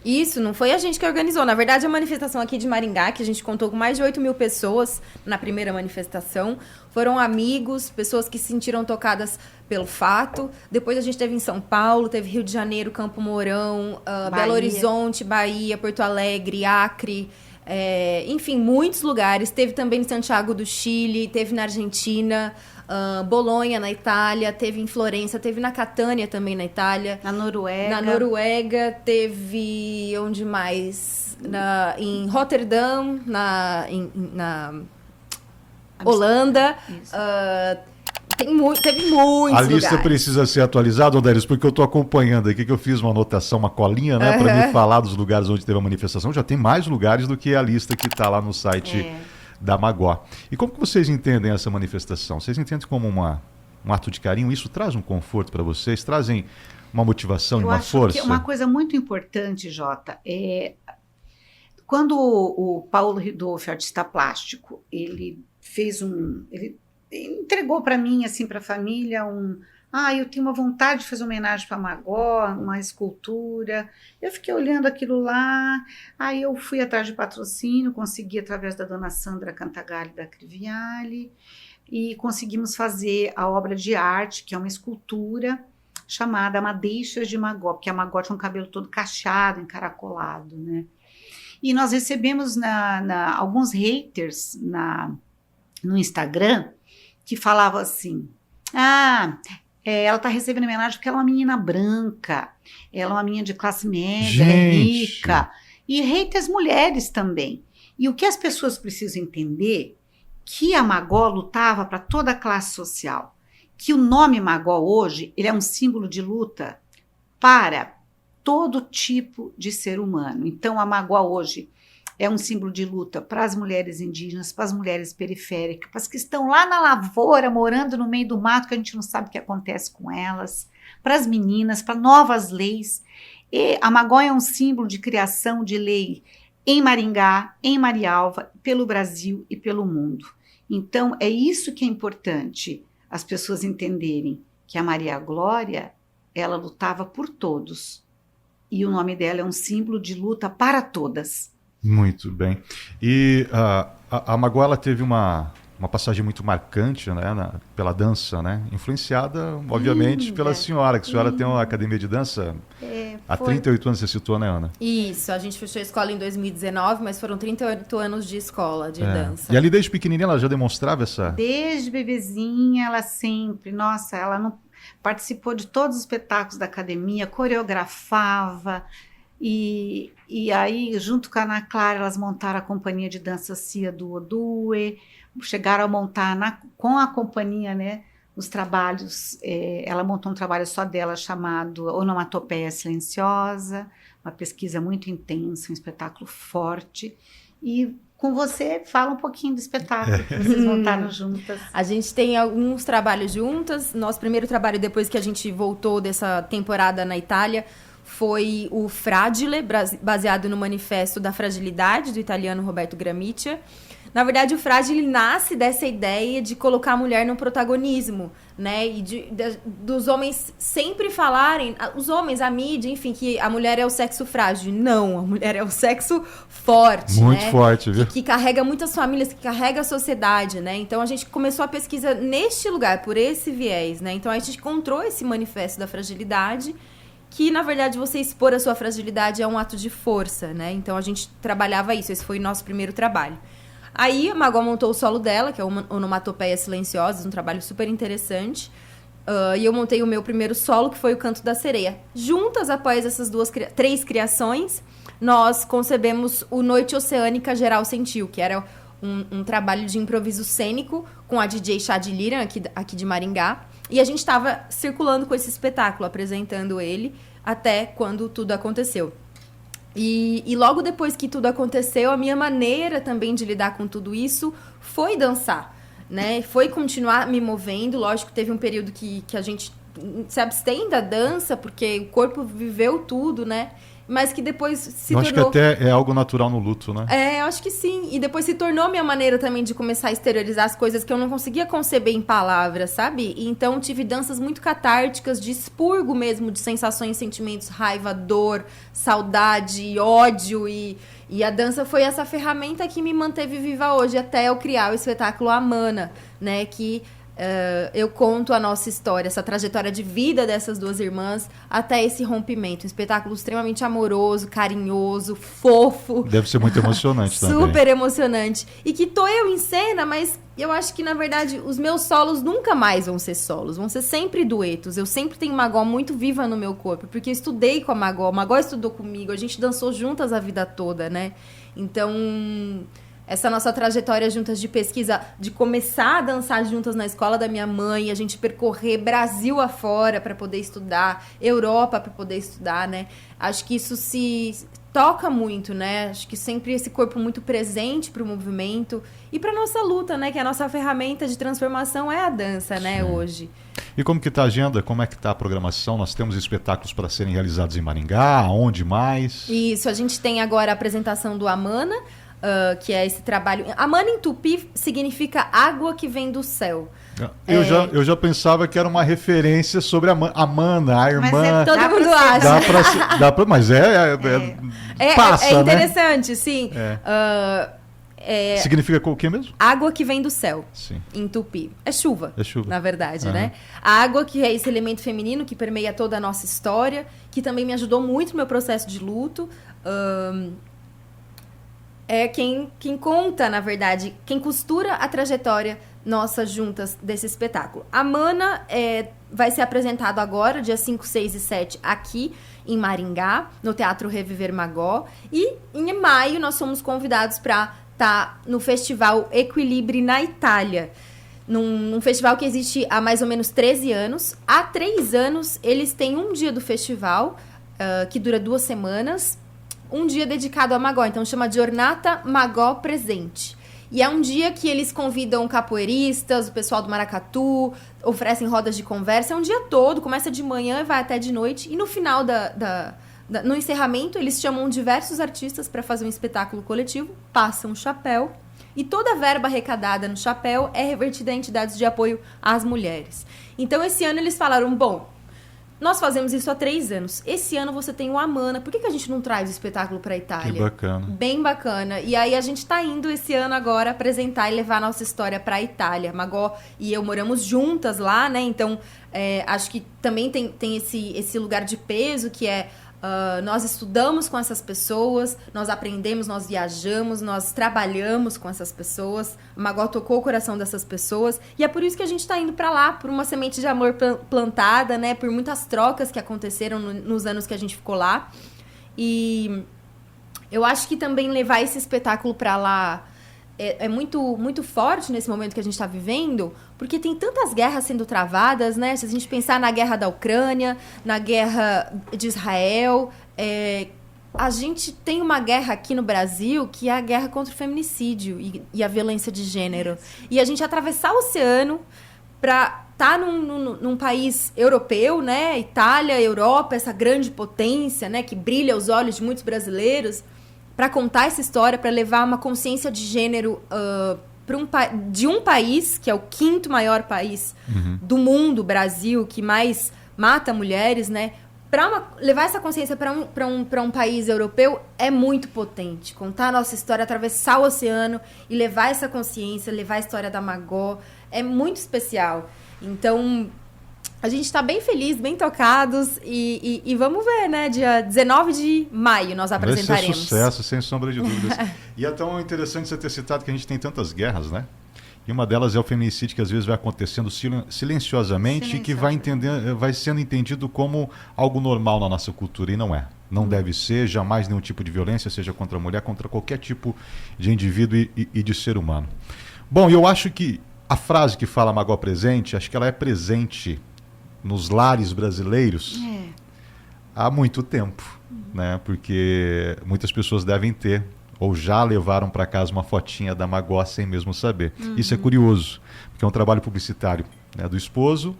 C: Isso, não foi a gente que organizou. Na verdade, a manifestação aqui de Maringá, que a gente contou com mais de 8.000 pessoas na primeira manifestação, foram amigos, pessoas que se sentiram tocadas pelo fato. Depois a gente teve em São Paulo, teve Rio de Janeiro, Campo Mourão, Belo Horizonte, Bahia, Porto Alegre, Acre, enfim, muitos lugares. Teve também em Santiago do Chile, teve na Argentina, Bolonha, na Itália, teve em Florença, teve na Catânia também, na Itália.
B: Na Noruega.
C: Na Noruega, teve onde mais? Em Rotterdam, na Holanda. Teve muitos lugares.
A: A lista precisa ser atualizada, Odélis, porque eu estou acompanhando aqui, que eu fiz uma anotação, uma colinha, né, para me falar dos lugares onde teve a manifestação. Já tem mais lugares do que a lista que está lá no site da Magó. E como que vocês entendem essa manifestação? Vocês entendem como um ato de carinho? Isso traz um conforto para vocês? Trazem uma motivação e uma força?
B: Que uma coisa muito importante, Jota, quando o Paulo Ridolfi, artista plástico, ele entregou para mim, assim, para a família, eu tenho uma vontade de fazer homenagem para Magó, uma escultura. Eu fiquei olhando aquilo lá, aí eu fui atrás de patrocínio, consegui através da dona Sandra Cantagalli da Criviale, e conseguimos fazer a obra de arte, que é uma escultura chamada Madeixas de Magó, porque a Magó tinha um cabelo todo cacheado, encaracolado, né? E nós recebemos alguns haters no Instagram que falavam assim, ela está recebendo homenagem porque ela é uma menina branca, ela é uma menina de classe média, é rica. E haters mulheres também. E o que as pessoas precisam entender, que a Magó lutava para toda a classe social. Que o nome Magó hoje, ele é um símbolo de luta para todo tipo de ser humano. Então a Magó hoje é um símbolo de luta para as mulheres indígenas, para as mulheres periféricas, para as que estão lá na lavoura, morando no meio do mato, que a gente não sabe o que acontece com elas, para as meninas, para novas leis. E a Magó é um símbolo de criação de lei em Maringá, em Marialva, pelo Brasil e pelo mundo. Então, é isso que é importante as pessoas entenderem, que a Maria Glória, ela lutava por todos. E o nome dela é um símbolo de luta para todas.
A: Muito bem. E a Magó, ela teve uma passagem muito marcante, né, pela dança, né? Influenciada, obviamente, pela senhora, que a senhora tem uma academia de dança há 38 anos, você citou, né, Ana?
C: Isso, a gente fechou a escola em 2019, mas foram 38 anos de escola, de dança.
A: E ali desde pequenininha ela já demonstrava essa...
B: Desde bebezinha, ela sempre, nossa, ela não participou de todos os espetáculos da academia, coreografava. E aí, junto com a Ana Clara, elas montaram a companhia de dança Cia do Odue, chegaram a montar com a companhia, né, os trabalhos. Ela montou um trabalho só dela chamado Onomatopeia Silenciosa, uma pesquisa muito intensa, um espetáculo forte. E com você, fala um pouquinho do espetáculo que vocês montaram juntas.
C: A gente tem alguns trabalhos juntas. Nosso primeiro trabalho, depois que a gente voltou dessa temporada na Itália, foi o Fragile, baseado no Manifesto da Fragilidade, do italiano Roberto Gramiccia. Na verdade, o Fragile nasce dessa ideia de colocar a mulher no protagonismo, né? E dos homens sempre falarem, os homens, a mídia, enfim, que a mulher é o sexo frágil. Não, a mulher é o sexo forte,
A: muito,
C: né?
A: forte, viu?
C: Que carrega muitas famílias, que carrega a sociedade, né? Então, a gente começou a pesquisa neste lugar, por esse viés, né? Então, a gente encontrou esse Manifesto da Fragilidade, que, na verdade, você expor a sua fragilidade é um ato de força, né? Então, a gente trabalhava isso. Esse foi o nosso primeiro trabalho. Aí, a Magó montou o solo dela, que é uma Onomatopeia Silenciosa, um trabalho super interessante. E eu montei o meu primeiro solo, que foi o Canto da Sereia. Juntas, após essas três criações, nós concebemos o Noite Oceânica Geral Sentiu, que era um trabalho de improviso cênico com a DJ Chad Liran, aqui de Maringá. E a gente estava circulando com esse espetáculo, apresentando ele, até quando tudo aconteceu. E logo depois que tudo aconteceu, a minha maneira também de lidar com tudo isso foi dançar, né? Foi continuar me movendo. Lógico, teve um período que a gente se abstém da dança, porque o corpo viveu tudo, né? Mas que depois se tornou...
A: acho que até é algo natural no luto, né?
C: Eu acho que sim. E depois se tornou minha maneira também de começar a exteriorizar as coisas que eu não conseguia conceber em palavras, sabe? E então tive danças muito catárticas, de expurgo mesmo, de sensações, sentimentos, raiva, dor, saudade, ódio. E a dança foi essa ferramenta que me manteve viva hoje, até eu criar o espetáculo Amana, né? Que... eu conto a nossa história, essa trajetória de vida dessas duas irmãs até esse rompimento. Um espetáculo extremamente amoroso, carinhoso, fofo.
A: Deve ser muito emocionante também.
C: Super emocionante. E que tô eu em cena, mas eu acho que, na verdade, os meus solos nunca mais vão ser solos. Vão ser sempre duetos. Eu sempre tenho Magó muito viva no meu corpo, porque eu estudei com a Magó estudou comigo, a gente dançou juntas a vida toda, né? Então... essa nossa trajetória juntas de pesquisa, de começar a dançar juntas na escola da minha mãe, a gente percorrer Brasil afora para poder estudar, Europa para poder estudar, né? Acho que isso se toca muito, né? Acho que sempre esse corpo muito presente para o movimento e para nossa luta, né? Que a nossa ferramenta de transformação é a dança, né?
A: Sim.
C: Hoje.
A: E como que está a agenda? Como é que está a programação? Nós temos espetáculos para serem realizados em Maringá, onde mais?
C: Isso, a gente tem agora a apresentação do Amana, que é esse trabalho... Amana em Tupi significa água que vem do céu.
A: Eu já pensava que era uma referência sobre a Amana, a irmã.
C: Mas todo mundo acha.
A: Mas passa,
C: é interessante, né? Sim.
A: Significa o que mesmo?
C: Água que vem do céu,
A: sim.
C: Em Tupi. É chuva, na verdade,
A: uhum.
C: né? A água, que é esse elemento feminino que permeia toda a nossa história, que também me ajudou muito no meu processo de luto. É quem conta, na verdade, quem costura a trajetória nossa juntas desse espetáculo. A Mana vai ser apresentado agora, dia 5, 6 e 7, aqui em Maringá, no Teatro Reviver Magó. E em maio nós somos convidados para estar no Festival Equilibri na Itália. Num festival que existe há mais ou menos 13 anos. Há 3 anos eles têm um dia do festival, que dura 2 semanas, um dia dedicado a Magó, então chama Giornata Magó Presente. E é um dia que eles convidam capoeiristas, o pessoal do maracatu, oferecem rodas de conversa, é um dia todo, começa de manhã e vai até de noite, e no final no encerramento eles chamam diversos artistas para fazer um espetáculo coletivo, passam um chapéu, e toda a verba arrecadada no chapéu é revertida a entidades de apoio às mulheres. Então esse ano eles falaram, bom, nós fazemos isso há 3 anos. Esse ano você tem o Amana. Por que a gente não traz o espetáculo para a Itália?
A: Que bacana.
C: Bem bacana. E aí a gente está indo esse ano agora apresentar e levar a nossa história para a Itália. Magó e eu moramos juntas lá, né? Então, acho que também tem esse lugar de peso que é... nós estudamos com essas pessoas, nós aprendemos, nós viajamos, nós trabalhamos com essas pessoas. Magó tocou o coração dessas pessoas e é por isso que a gente está indo para lá, por uma semente de amor plantada, né? Por muitas trocas que aconteceram nos anos que a gente ficou lá. E eu acho que também levar esse espetáculo para lá é muito, muito forte nesse momento que a gente está vivendo, porque tem tantas guerras sendo travadas, né? Se a gente pensar na guerra da Ucrânia, na guerra de Israel, a gente tem uma guerra aqui no Brasil que é a guerra contra o feminicídio e a violência de gênero. E a gente atravessar o oceano para estar num país europeu, né? Itália, Europa, essa grande potência, né? Que brilha aos olhos de muitos brasileiros, para contar essa história, para levar uma consciência de gênero de um país, que é o 5º maior país do mundo, Brasil, que mais mata mulheres, né? Levar essa consciência para um país europeu é muito potente. Contar a nossa história, atravessar o oceano e levar essa consciência, levar a história da Magó, é muito especial. Então... a gente está bem feliz, bem tocados e vamos ver, né? Dia 19 de maio nós apresentaremos.
A: Vai ser sucesso, sem sombra de dúvidas. E é tão interessante você ter citado que a gente tem tantas guerras, né? E uma delas é o feminicídio, que às vezes vai acontecendo silenciosamente e que vai sendo entendido como algo normal na nossa cultura, e não é. Não deve ser, jamais nenhum tipo de violência, seja contra a mulher, contra qualquer tipo de indivíduo e de ser humano. Bom, eu acho que a frase que fala Magó presente, acho que ela é presente nos lares brasileiros há muito tempo, né? Porque muitas pessoas devem ter ou já levaram para casa uma fotinha da Magó sem mesmo saber. Isso é curioso, porque é um trabalho publicitário, né, do esposo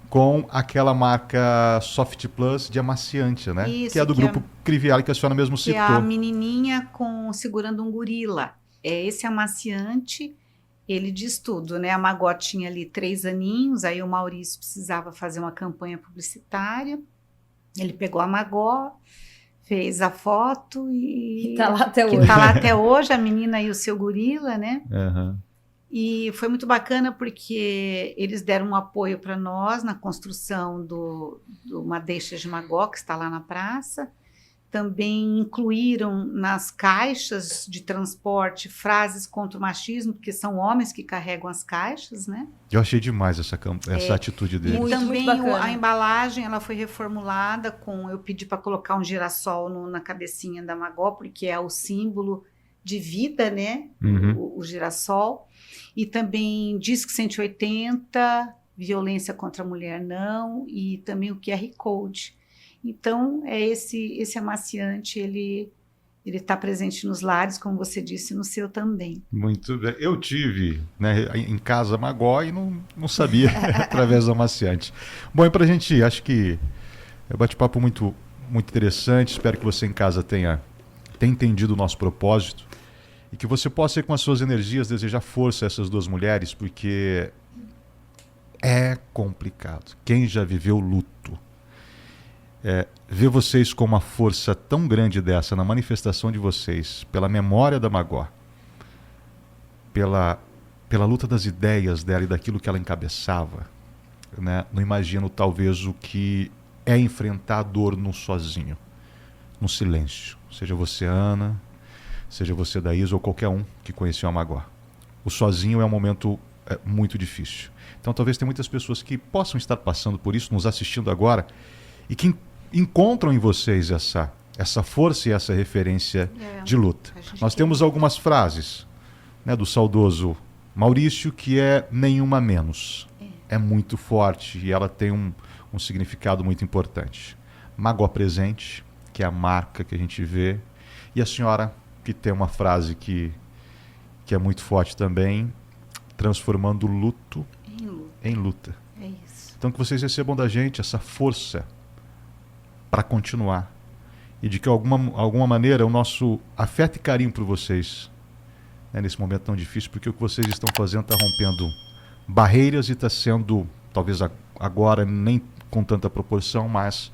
A: com aquela marca Soft Plus de amaciante, né?
B: Isso,
A: que é do grupo Criviale, que a senhora mesmo
B: que
A: citou.
B: é a menininha segurando um gorila. Esse amaciante, ele diz tudo, né? A Magó tinha ali 3 aninhos, aí o Maurício precisava fazer uma campanha publicitária. Ele pegou a Magó, fez a foto e
C: tá lá até
B: que
C: hoje.
B: tá lá até hoje, a menina e o seu gorila, né?
A: Uhum.
B: E foi muito bacana porque eles deram um apoio para nós na construção do Madeixas de Magó, que está lá na praça. Também incluíram nas caixas de transporte frases contra o machismo, porque são homens que carregam as caixas, né?
A: Eu achei demais essa atitude deles.
B: E também
C: muito bacana.
B: a embalagem ela foi reformulada eu pedi para colocar um girassol na cabecinha da Magó, porque é o símbolo de vida, né? O girassol. E também Disque 180, violência contra a mulher não, e também o QR Code. Então, esse amaciante, ele está presente nos lares, como você disse, no seu também.
A: Muito bem. Eu tive, né, em casa Magó e não sabia através do amaciante. Bom, e para a gente ir, acho que é um bate-papo muito, muito interessante. Espero que você em casa tenha entendido o nosso propósito e que você possa, com as suas energias, desejar força a essas 2 mulheres, porque é complicado. Quem já viveu luto, ver vocês com uma força tão grande dessa na manifestação de vocês, pela memória da Magó, pela luta das ideias dela e daquilo que ela encabeçava, né? Não imagino talvez o que é enfrentar a dor sozinho, no silêncio. Seja você, Ana, seja você, Daís, ou qualquer um que conheceu a Magó. O sozinho é um momento muito difícil. Então talvez tenha muitas pessoas que possam estar passando por isso, nos assistindo agora, e que encontram em vocês essa força e essa referência de luta. Nós temos algumas frases, né, do saudoso Maurício, que é nenhuma menos. É muito forte e ela tem um significado muito importante. Magó presente, que é a marca que a gente vê, e a senhora, que tem uma frase que é muito forte também, transformando luto em luta.
B: É isso.
A: Então que vocês recebam da gente essa força para continuar. E de que alguma maneira o nosso afeto e carinho por vocês, né, nesse momento tão difícil, porque o que vocês estão fazendo está rompendo barreiras e está sendo, talvez agora nem com tanta proporção, mas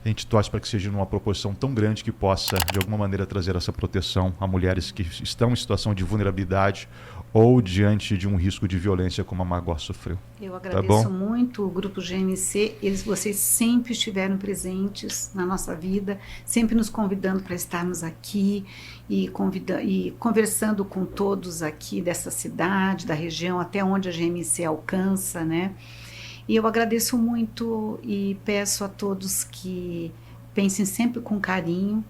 A: a gente torce para que seja numa proporção tão grande que possa, de alguma maneira, trazer essa proteção a mulheres que estão em situação de vulnerabilidade ou diante de um risco de violência como a Magó sofreu.
B: Eu agradeço muito o Grupo GNC, vocês sempre estiveram presentes na nossa vida, sempre nos convidando para estarmos aqui e conversando com todos aqui dessa cidade, da região, até onde a GNC alcança, né? E eu agradeço muito e peço a todos que pensem sempre com carinho,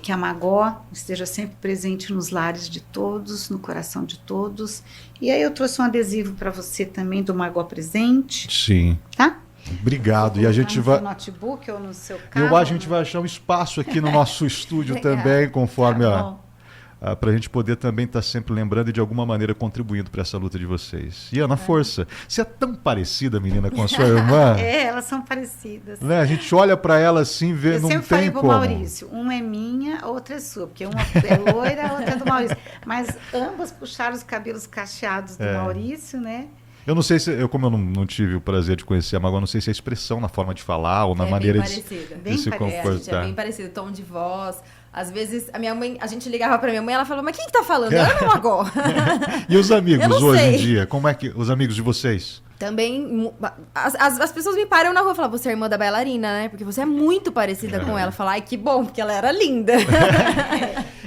B: que a Magó esteja sempre presente nos lares de todos, no coração de todos. E aí eu trouxe um adesivo para você também do Magó Presente.
A: Sim.
B: Tá?
A: Obrigado. E a gente vai...
B: no seu notebook ou no seu carro.
A: Eu acho que a gente vai achar um espaço aqui no nosso estúdio também, conforme para a gente poder também estar sempre lembrando e de alguma maneira contribuindo para essa luta de vocês. E Ana, força. Você é tão parecida, menina, com a sua irmã.
B: Elas são parecidas.
A: Né? A gente olha para ela assim, vê, não tem como. Eu sempre falei pro
B: Maurício, uma é minha, a outra é sua, porque uma é loira, a outra é do Maurício. Mas ambas puxaram os cabelos cacheados do Maurício, né?
A: Eu não sei se, como eu não tive o prazer de conhecer a Magó, não sei se é a expressão na forma de falar ou na maneira de se comportar.
C: A gente é bem parecido, tom de voz. Às vezes, a minha mãe, a gente ligava pra minha mãe, ela falava, mas quem que tá falando? Ana ou Magó?
A: E os amigos hoje em dia? Como é que os amigos de vocês?
C: Também, as pessoas me param na rua e falam, você é irmã da bailarina, né? Porque você é muito parecida com ela. Falar, ai, que bom, porque ela era linda.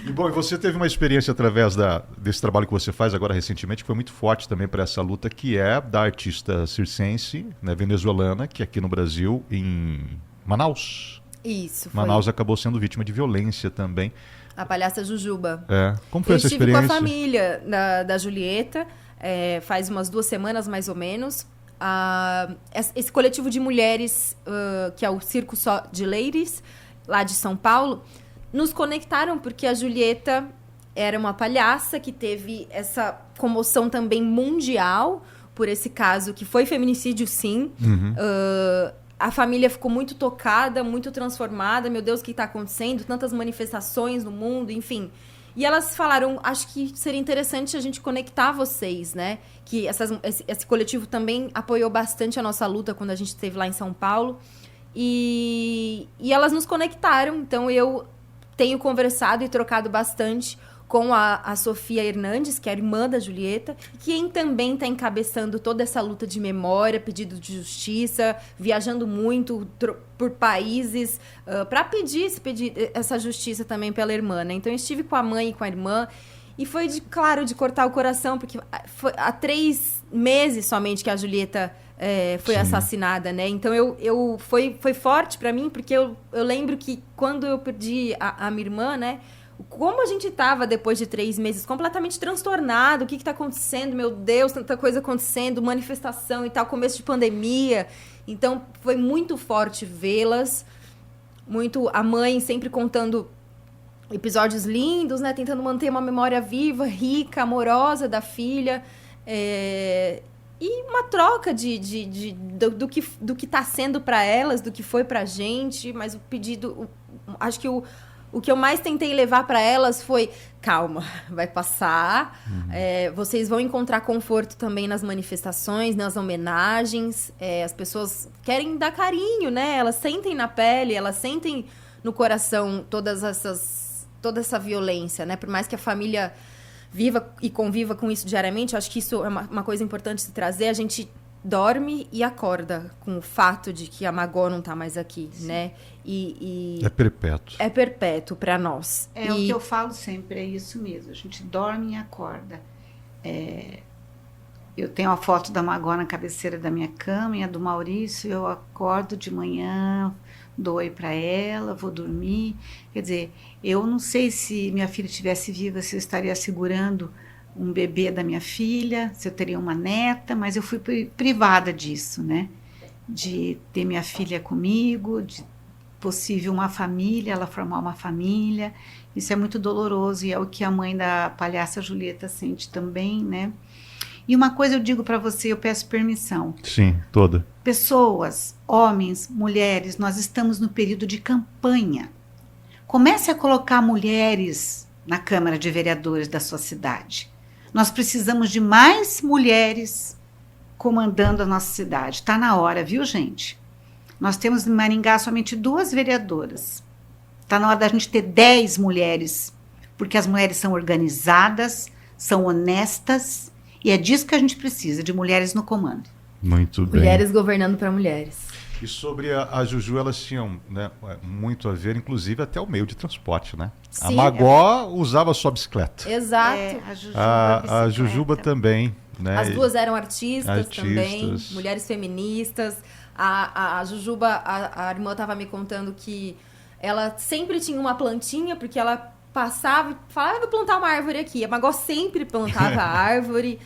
A: E bom, e você teve uma experiência através desse trabalho que você faz agora recentemente, que foi muito forte também para essa luta, que é da artista circense, né, venezuelana, que é aqui no Brasil, em Manaus.
C: Isso, foi.
A: Manaus acabou sendo vítima de violência também.
C: A palhaça Jujuba.
A: Como foi essa
C: Eu estive
A: experiência?
C: com a família da Julieta, faz umas 2 semanas, mais ou menos. Esse coletivo de mulheres, que é o Circo Só de Ladies, lá de São Paulo, nos conectaram porque a Julieta era uma palhaça que teve essa comoção também mundial por esse caso, que foi feminicídio, sim. A família ficou muito tocada, muito transformada. Meu Deus, o que está acontecendo? Tantas manifestações no mundo, enfim. E elas falaram, acho que seria interessante a gente conectar vocês, né? Que esse coletivo também apoiou bastante a nossa luta quando a gente esteve lá em São Paulo. E elas nos conectaram. Então, eu tenho conversado e trocado bastante com a Sofia Hernandes, que é a irmã da Julieta, quem também está encabeçando toda essa luta de memória, pedido de justiça, viajando muito por países para pedir essa justiça também pela irmã, né? Então, eu estive com a mãe e com a irmã, e foi, de cortar o coração, porque foi há 3 meses somente que a Julieta foi assassinada, né? Então, foi forte para mim, porque eu lembro que quando eu perdi a minha irmã, né? Como a gente estava depois de 3 meses completamente transtornado, o que está acontecendo? Meu Deus, tanta coisa acontecendo, manifestação e tal, começo de pandemia. Então, foi muito forte vê-las. Muito a mãe sempre contando episódios lindos, né? Tentando manter uma memória viva, rica, amorosa da filha. E uma troca do que está sendo para elas, do que foi para a gente. Mas o pedido... acho que o que eu mais tentei levar para elas foi: calma, vai passar. Vocês vão encontrar conforto também nas manifestações, nas homenagens. As pessoas querem dar carinho, né? Elas sentem na pele, elas sentem no coração toda essa violência, né? Por mais que a família viva e conviva com isso diariamente, eu acho que isso é uma coisa importante de trazer. A gente dorme e acorda com o fato de que a Magó não está mais aqui, né?
A: É perpétuo.
C: É perpétuo para nós.
B: O que eu falo sempre, é isso mesmo. A gente dorme e acorda. Eu tenho a foto da Magó na cabeceira da minha cama e a do Maurício. Eu acordo de manhã, dou oi para ela, vou dormir. Quer dizer, eu não sei se minha filha estivesse viva, se eu estaria segurando um bebê da minha filha, se eu teria uma neta, mas eu fui privada disso, né? De ter minha filha comigo, de possível uma família, ela formar uma família. Isso é muito doloroso e é o que a mãe da palhaça Julieta sente também, né? E uma coisa eu digo para você, eu peço permissão.
A: Sim, toda.
B: Pessoas, homens, mulheres, nós estamos no período de campanha. Comece a colocar mulheres na Câmara de Vereadores da sua cidade. Nós precisamos de mais mulheres comandando a nossa cidade. Está na hora, viu, gente? Nós temos em Maringá somente 2 vereadoras. Está na hora da gente ter 10 mulheres, porque as mulheres são organizadas, são honestas, e é disso que a gente precisa, de mulheres no comando.
A: Muito bem.
C: Mulheres governando para mulheres.
A: E sobre a Juju, elas tinham, né, muito a ver, inclusive até o meio de transporte, né?
C: Sim,
A: a Magó usava sua bicicleta.
C: Exato.
B: A
A: A Jujuba também, né?
C: As duas eram artistas também, mulheres feministas. A Jujuba, a irmã estava me contando que ela sempre tinha uma plantinha, porque ela passava e falava: vou plantar uma árvore aqui. A Magó sempre plantava árvore.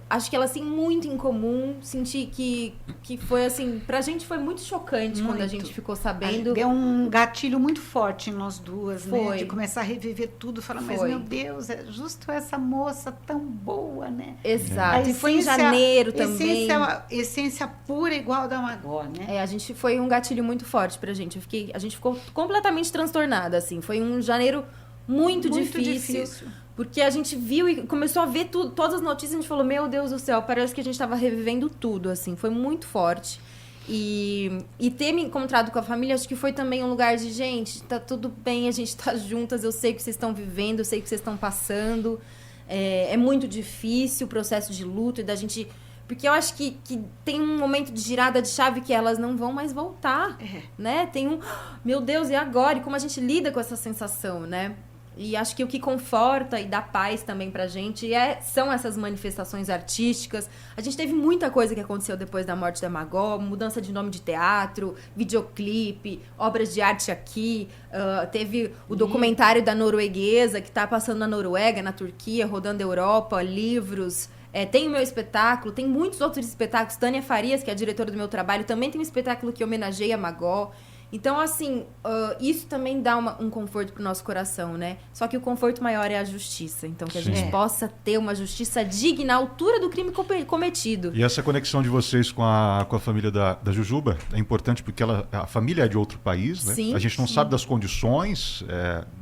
C: Acho que elas têm muito em comum. Senti que foi assim, pra gente foi muito chocante quando a gente ficou sabendo.
B: Deu um gatilho muito forte em nós duas,
C: Foi.
B: né? De começar a reviver tudo, falar: mas meu Deus, é justo essa moça tão boa, né?
C: Exato. E foi em janeiro também.
B: Essência pura igual da Magó, né?
C: Foi um gatilho muito forte pra gente. A gente ficou completamente transtornada, assim. Foi um janeiro muito difícil. Porque a gente viu e começou a ver tudo, todas as notícias, a gente falou: meu Deus do céu, parece que a gente estava revivendo tudo, assim. Foi muito forte. E ter me encontrado com a família, acho que foi também um lugar de: gente, tá tudo bem, a gente tá juntas, eu sei o que vocês estão vivendo, eu sei o que vocês estão passando. É muito difícil o processo de luto e da gente... Porque eu acho que tem um momento de girada de chave que elas não vão mais voltar, né? Tem meu Deus, e agora? E como a gente lida com essa sensação, né? E acho que o que conforta e dá paz também pra gente são essas manifestações artísticas. A gente teve muita coisa que aconteceu depois da morte da Magó, mudança de nome de teatro, videoclipe, obras de arte aqui. Teve o documentário da norueguesa, que tá passando na Noruega, na Turquia, rodando a Europa, livros. Tem o meu espetáculo, tem muitos outros espetáculos. Tânia Farias, que é a diretora do meu trabalho, também tem um espetáculo que homenageia a Magó. Então, assim, isso também dá um conforto pro nosso coração, né? Só que o conforto maior é a justiça. Então, que a gente possa ter uma justiça digna à altura do crime cometido.
A: E essa conexão de vocês com a família da Jujuba é importante porque a família é de outro país, né?
C: Sim,
A: a gente não sabe das condições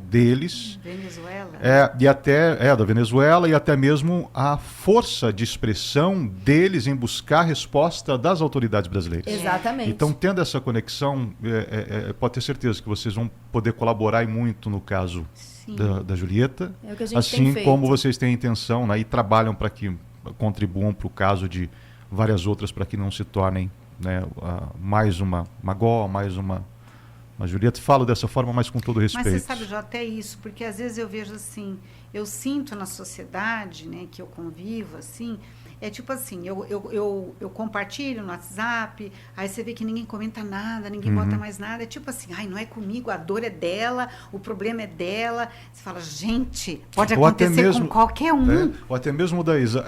A: deles.
B: Venezuela.
A: E até da Venezuela, e até mesmo a força de expressão deles em buscar a resposta das autoridades brasileiras.
C: Exatamente.
A: Então, tendo essa conexão, pode ter certeza que vocês vão poder colaborar e muito no caso da Julieta.
C: É o que a gente
A: assim
C: tem feito.
A: como vocês têm a intenção, né, e trabalham para que contribuam para o caso de várias outras, para que não se tornem, né, mais uma Magó, mais uma Julieta. Falo dessa forma, mas com todo respeito.
B: Mas você sabe, Jô, até isso, porque às vezes eu vejo assim, eu sinto na sociedade, né, que eu convivo, assim, é tipo assim, eu compartilho no WhatsApp, aí você vê que ninguém comenta nada, ninguém bota mais nada, é tipo assim, ai, não é comigo, a dor é dela, o problema é dela. Você fala, gente, pode acontecer com qualquer um.
A: Ou até mesmo, Daísa,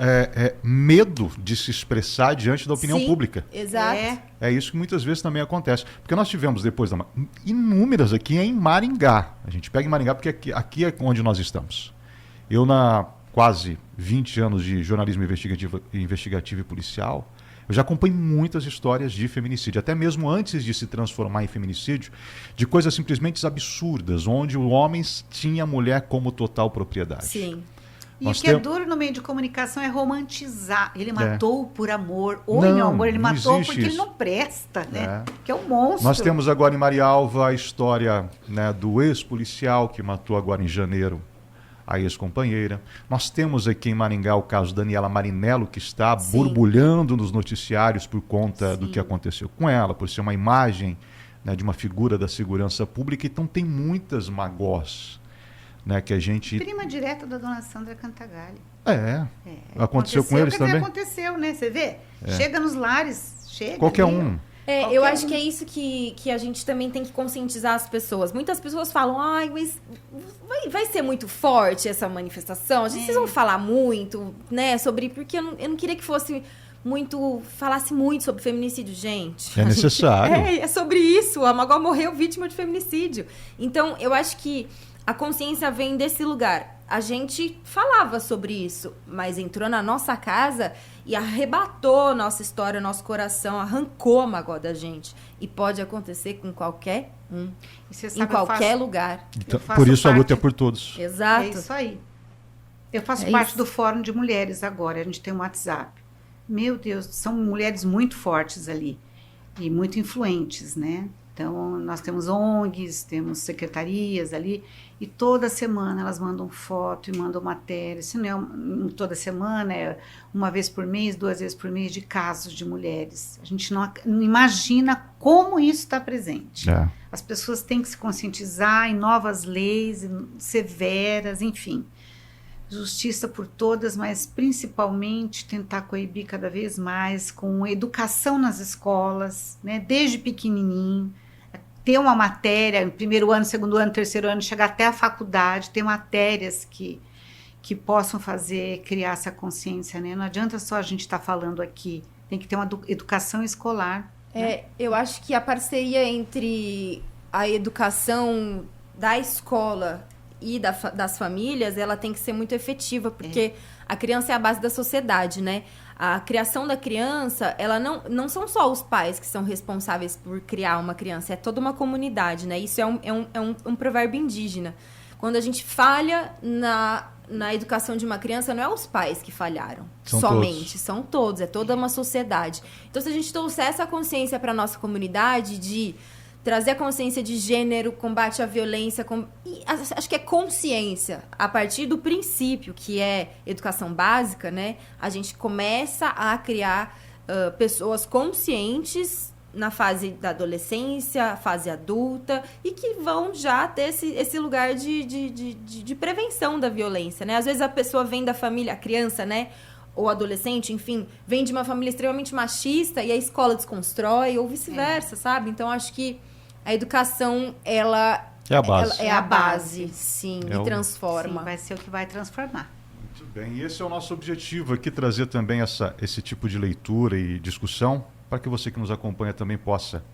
A: medo de se expressar diante da opinião pública.
C: Exato.
A: É isso que muitas vezes também acontece. Porque nós tivemos depois inúmeras aqui em Maringá. A gente pega em Maringá porque aqui é onde nós estamos. Eu, na quase 20 anos de jornalismo investigativo e policial, eu já acompanhei muitas histórias de feminicídio, até mesmo antes de se transformar em feminicídio, de coisas simplesmente absurdas, onde o homem tinha a mulher como total propriedade.
C: Sim.
B: E o que é duro no meio de comunicação é romantizar. Ele matou por amor. Oi, meu amor, ele matou porque ele não presta, né? Que é um monstro.
A: Nós temos agora em Marialva a história, né, do ex-policial que matou agora em janeiro a ex-companheira. Nós temos aqui em Maringá o caso Daniela Marinello, que está borbulhando nos noticiários por conta do que aconteceu com ela, por ser uma imagem, né, de uma figura da segurança pública. Então tem muitas magós, né, que a gente...
B: Prima direta da dona Sandra Cantagalli.
A: Aconteceu com eles também?
B: Aconteceu, né? Você vê? Chega nos lares, chega.
A: Qualquer um.
C: Eu acho que é isso que a gente também tem que conscientizar as pessoas. Muitas pessoas falam, ai, mas vai ser muito forte essa manifestação? Vocês vão falar muito, né, sobre... Porque eu não queria que fosse falasse muito sobre feminicídio, gente.
A: É necessário.
C: É sobre isso. A Magó morreu vítima de feminicídio. Então, eu acho que a consciência vem desse lugar. A gente falava sobre isso, mas entrou na nossa casa e arrebatou nossa história, nosso coração, arrancou a Magó da gente. E pode acontecer com qualquer um, em qualquer lugar.
A: Então, por isso a luta é por todos.
C: Exato.
B: É isso aí. Eu faço parte do Fórum de Mulheres agora, a gente tem um WhatsApp. Meu Deus, são mulheres muito fortes ali e muito influentes, né? Então, nós temos ONGs, temos secretarias ali, e toda semana elas mandam foto e mandam matéria. Se não é toda semana, é uma vez por mês, 2 vezes por mês, de casos de mulheres. A gente não imagina como isso está presente. As pessoas têm que se conscientizar em novas leis severas, enfim. Justiça por todas, mas principalmente tentar coibir cada vez mais com educação nas escolas, né, desde pequenininho. Ter uma matéria, primeiro ano, segundo ano, terceiro ano, chegar até a faculdade, ter matérias que possam criar essa consciência, né? Não adianta só a gente estar falando aqui, tem que ter uma educação escolar. Né?
C: Eu acho que a parceria entre a educação da escola e das famílias, ela tem que ser muito efetiva, porque a criança é a base da sociedade, né? A criação da criança, ela não são só os pais que são responsáveis por criar uma criança, é toda uma comunidade, né? Isso é um provérbio indígena. Quando a gente falha na educação de uma criança, não é os pais que falharam somente, são todos, é toda uma sociedade. Então, se a gente trouxer essa consciência para a nossa comunidade de trazer a consciência de gênero, combate à violência, acho que é consciência. A partir do princípio, que é educação básica, né? A gente começa a criar pessoas conscientes na fase da adolescência, fase adulta, e que vão já ter esse lugar de prevenção da violência, né? Às vezes a pessoa vem da família, a criança, né? Ou adolescente, enfim, vem de uma família extremamente machista e a escola desconstrói, ou vice-versa, sabe? Então, acho que a educação, ela
A: é a base.
C: É a base, sim,
A: É
C: e
A: o-
B: Sim,
C: transforma.
B: vai ser o que vai transformar.
A: Muito bem, e esse é o nosso objetivo aqui, trazer também esse tipo de leitura e discussão, para que você que nos acompanha também possa,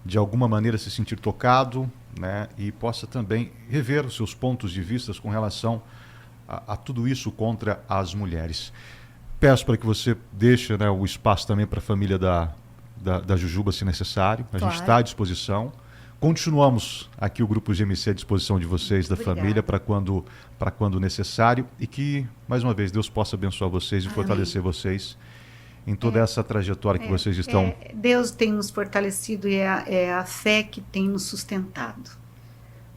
A: de alguma maneira, se sentir tocado, né? E possa também rever os seus pontos de vista com relação a tudo isso contra as mulheres. Peço para que você deixe, né, o espaço também para a família da Jujuba, se necessário. A gente
C: Claro.
A: está à disposição. Continuamos aqui o Grupo GMC à disposição de vocês, da
B: Obrigada.
A: família, para quando necessário. E que, mais uma vez, Deus possa abençoar vocês e fortalecer vocês em toda essa trajetória que vocês estão...
B: Deus tem nos fortalecido e é a fé que tem nos sustentado.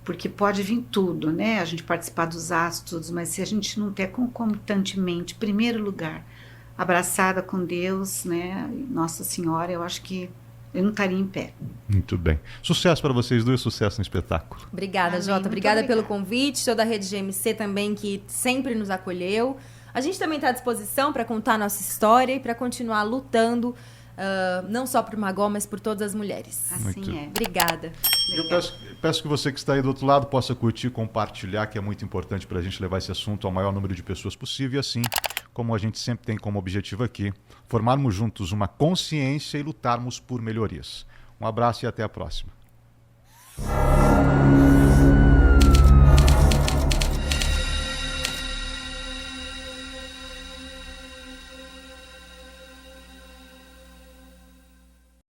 B: Porque pode vir tudo, né? A gente participar dos astros, mas se a gente não ter concomitantemente, em primeiro lugar, abraçada com Deus, né? Nossa Senhora, eu acho que eu não estaria em pé.
A: Muito bem. Sucesso para vocês dois, sucesso no espetáculo.
C: Obrigada,
B: Amém,
C: Jota.
B: muito
C: Obrigada pelo
B: obrigada.
C: convite. Toda a rede GMC também, que sempre nos acolheu. A gente também está à disposição para contar nossa história e para continuar lutando, não só por Magó, mas por todas as mulheres.
B: Assim
A: Muito.
B: é.
C: Obrigada.
A: Eu peço que você que está aí do outro lado possa curtir, compartilhar, que é muito importante para a gente levar esse assunto ao maior número de pessoas possível. E assim, como a gente sempre tem como objetivo aqui, formarmos juntos uma consciência e lutarmos por melhorias. Um abraço e até a próxima.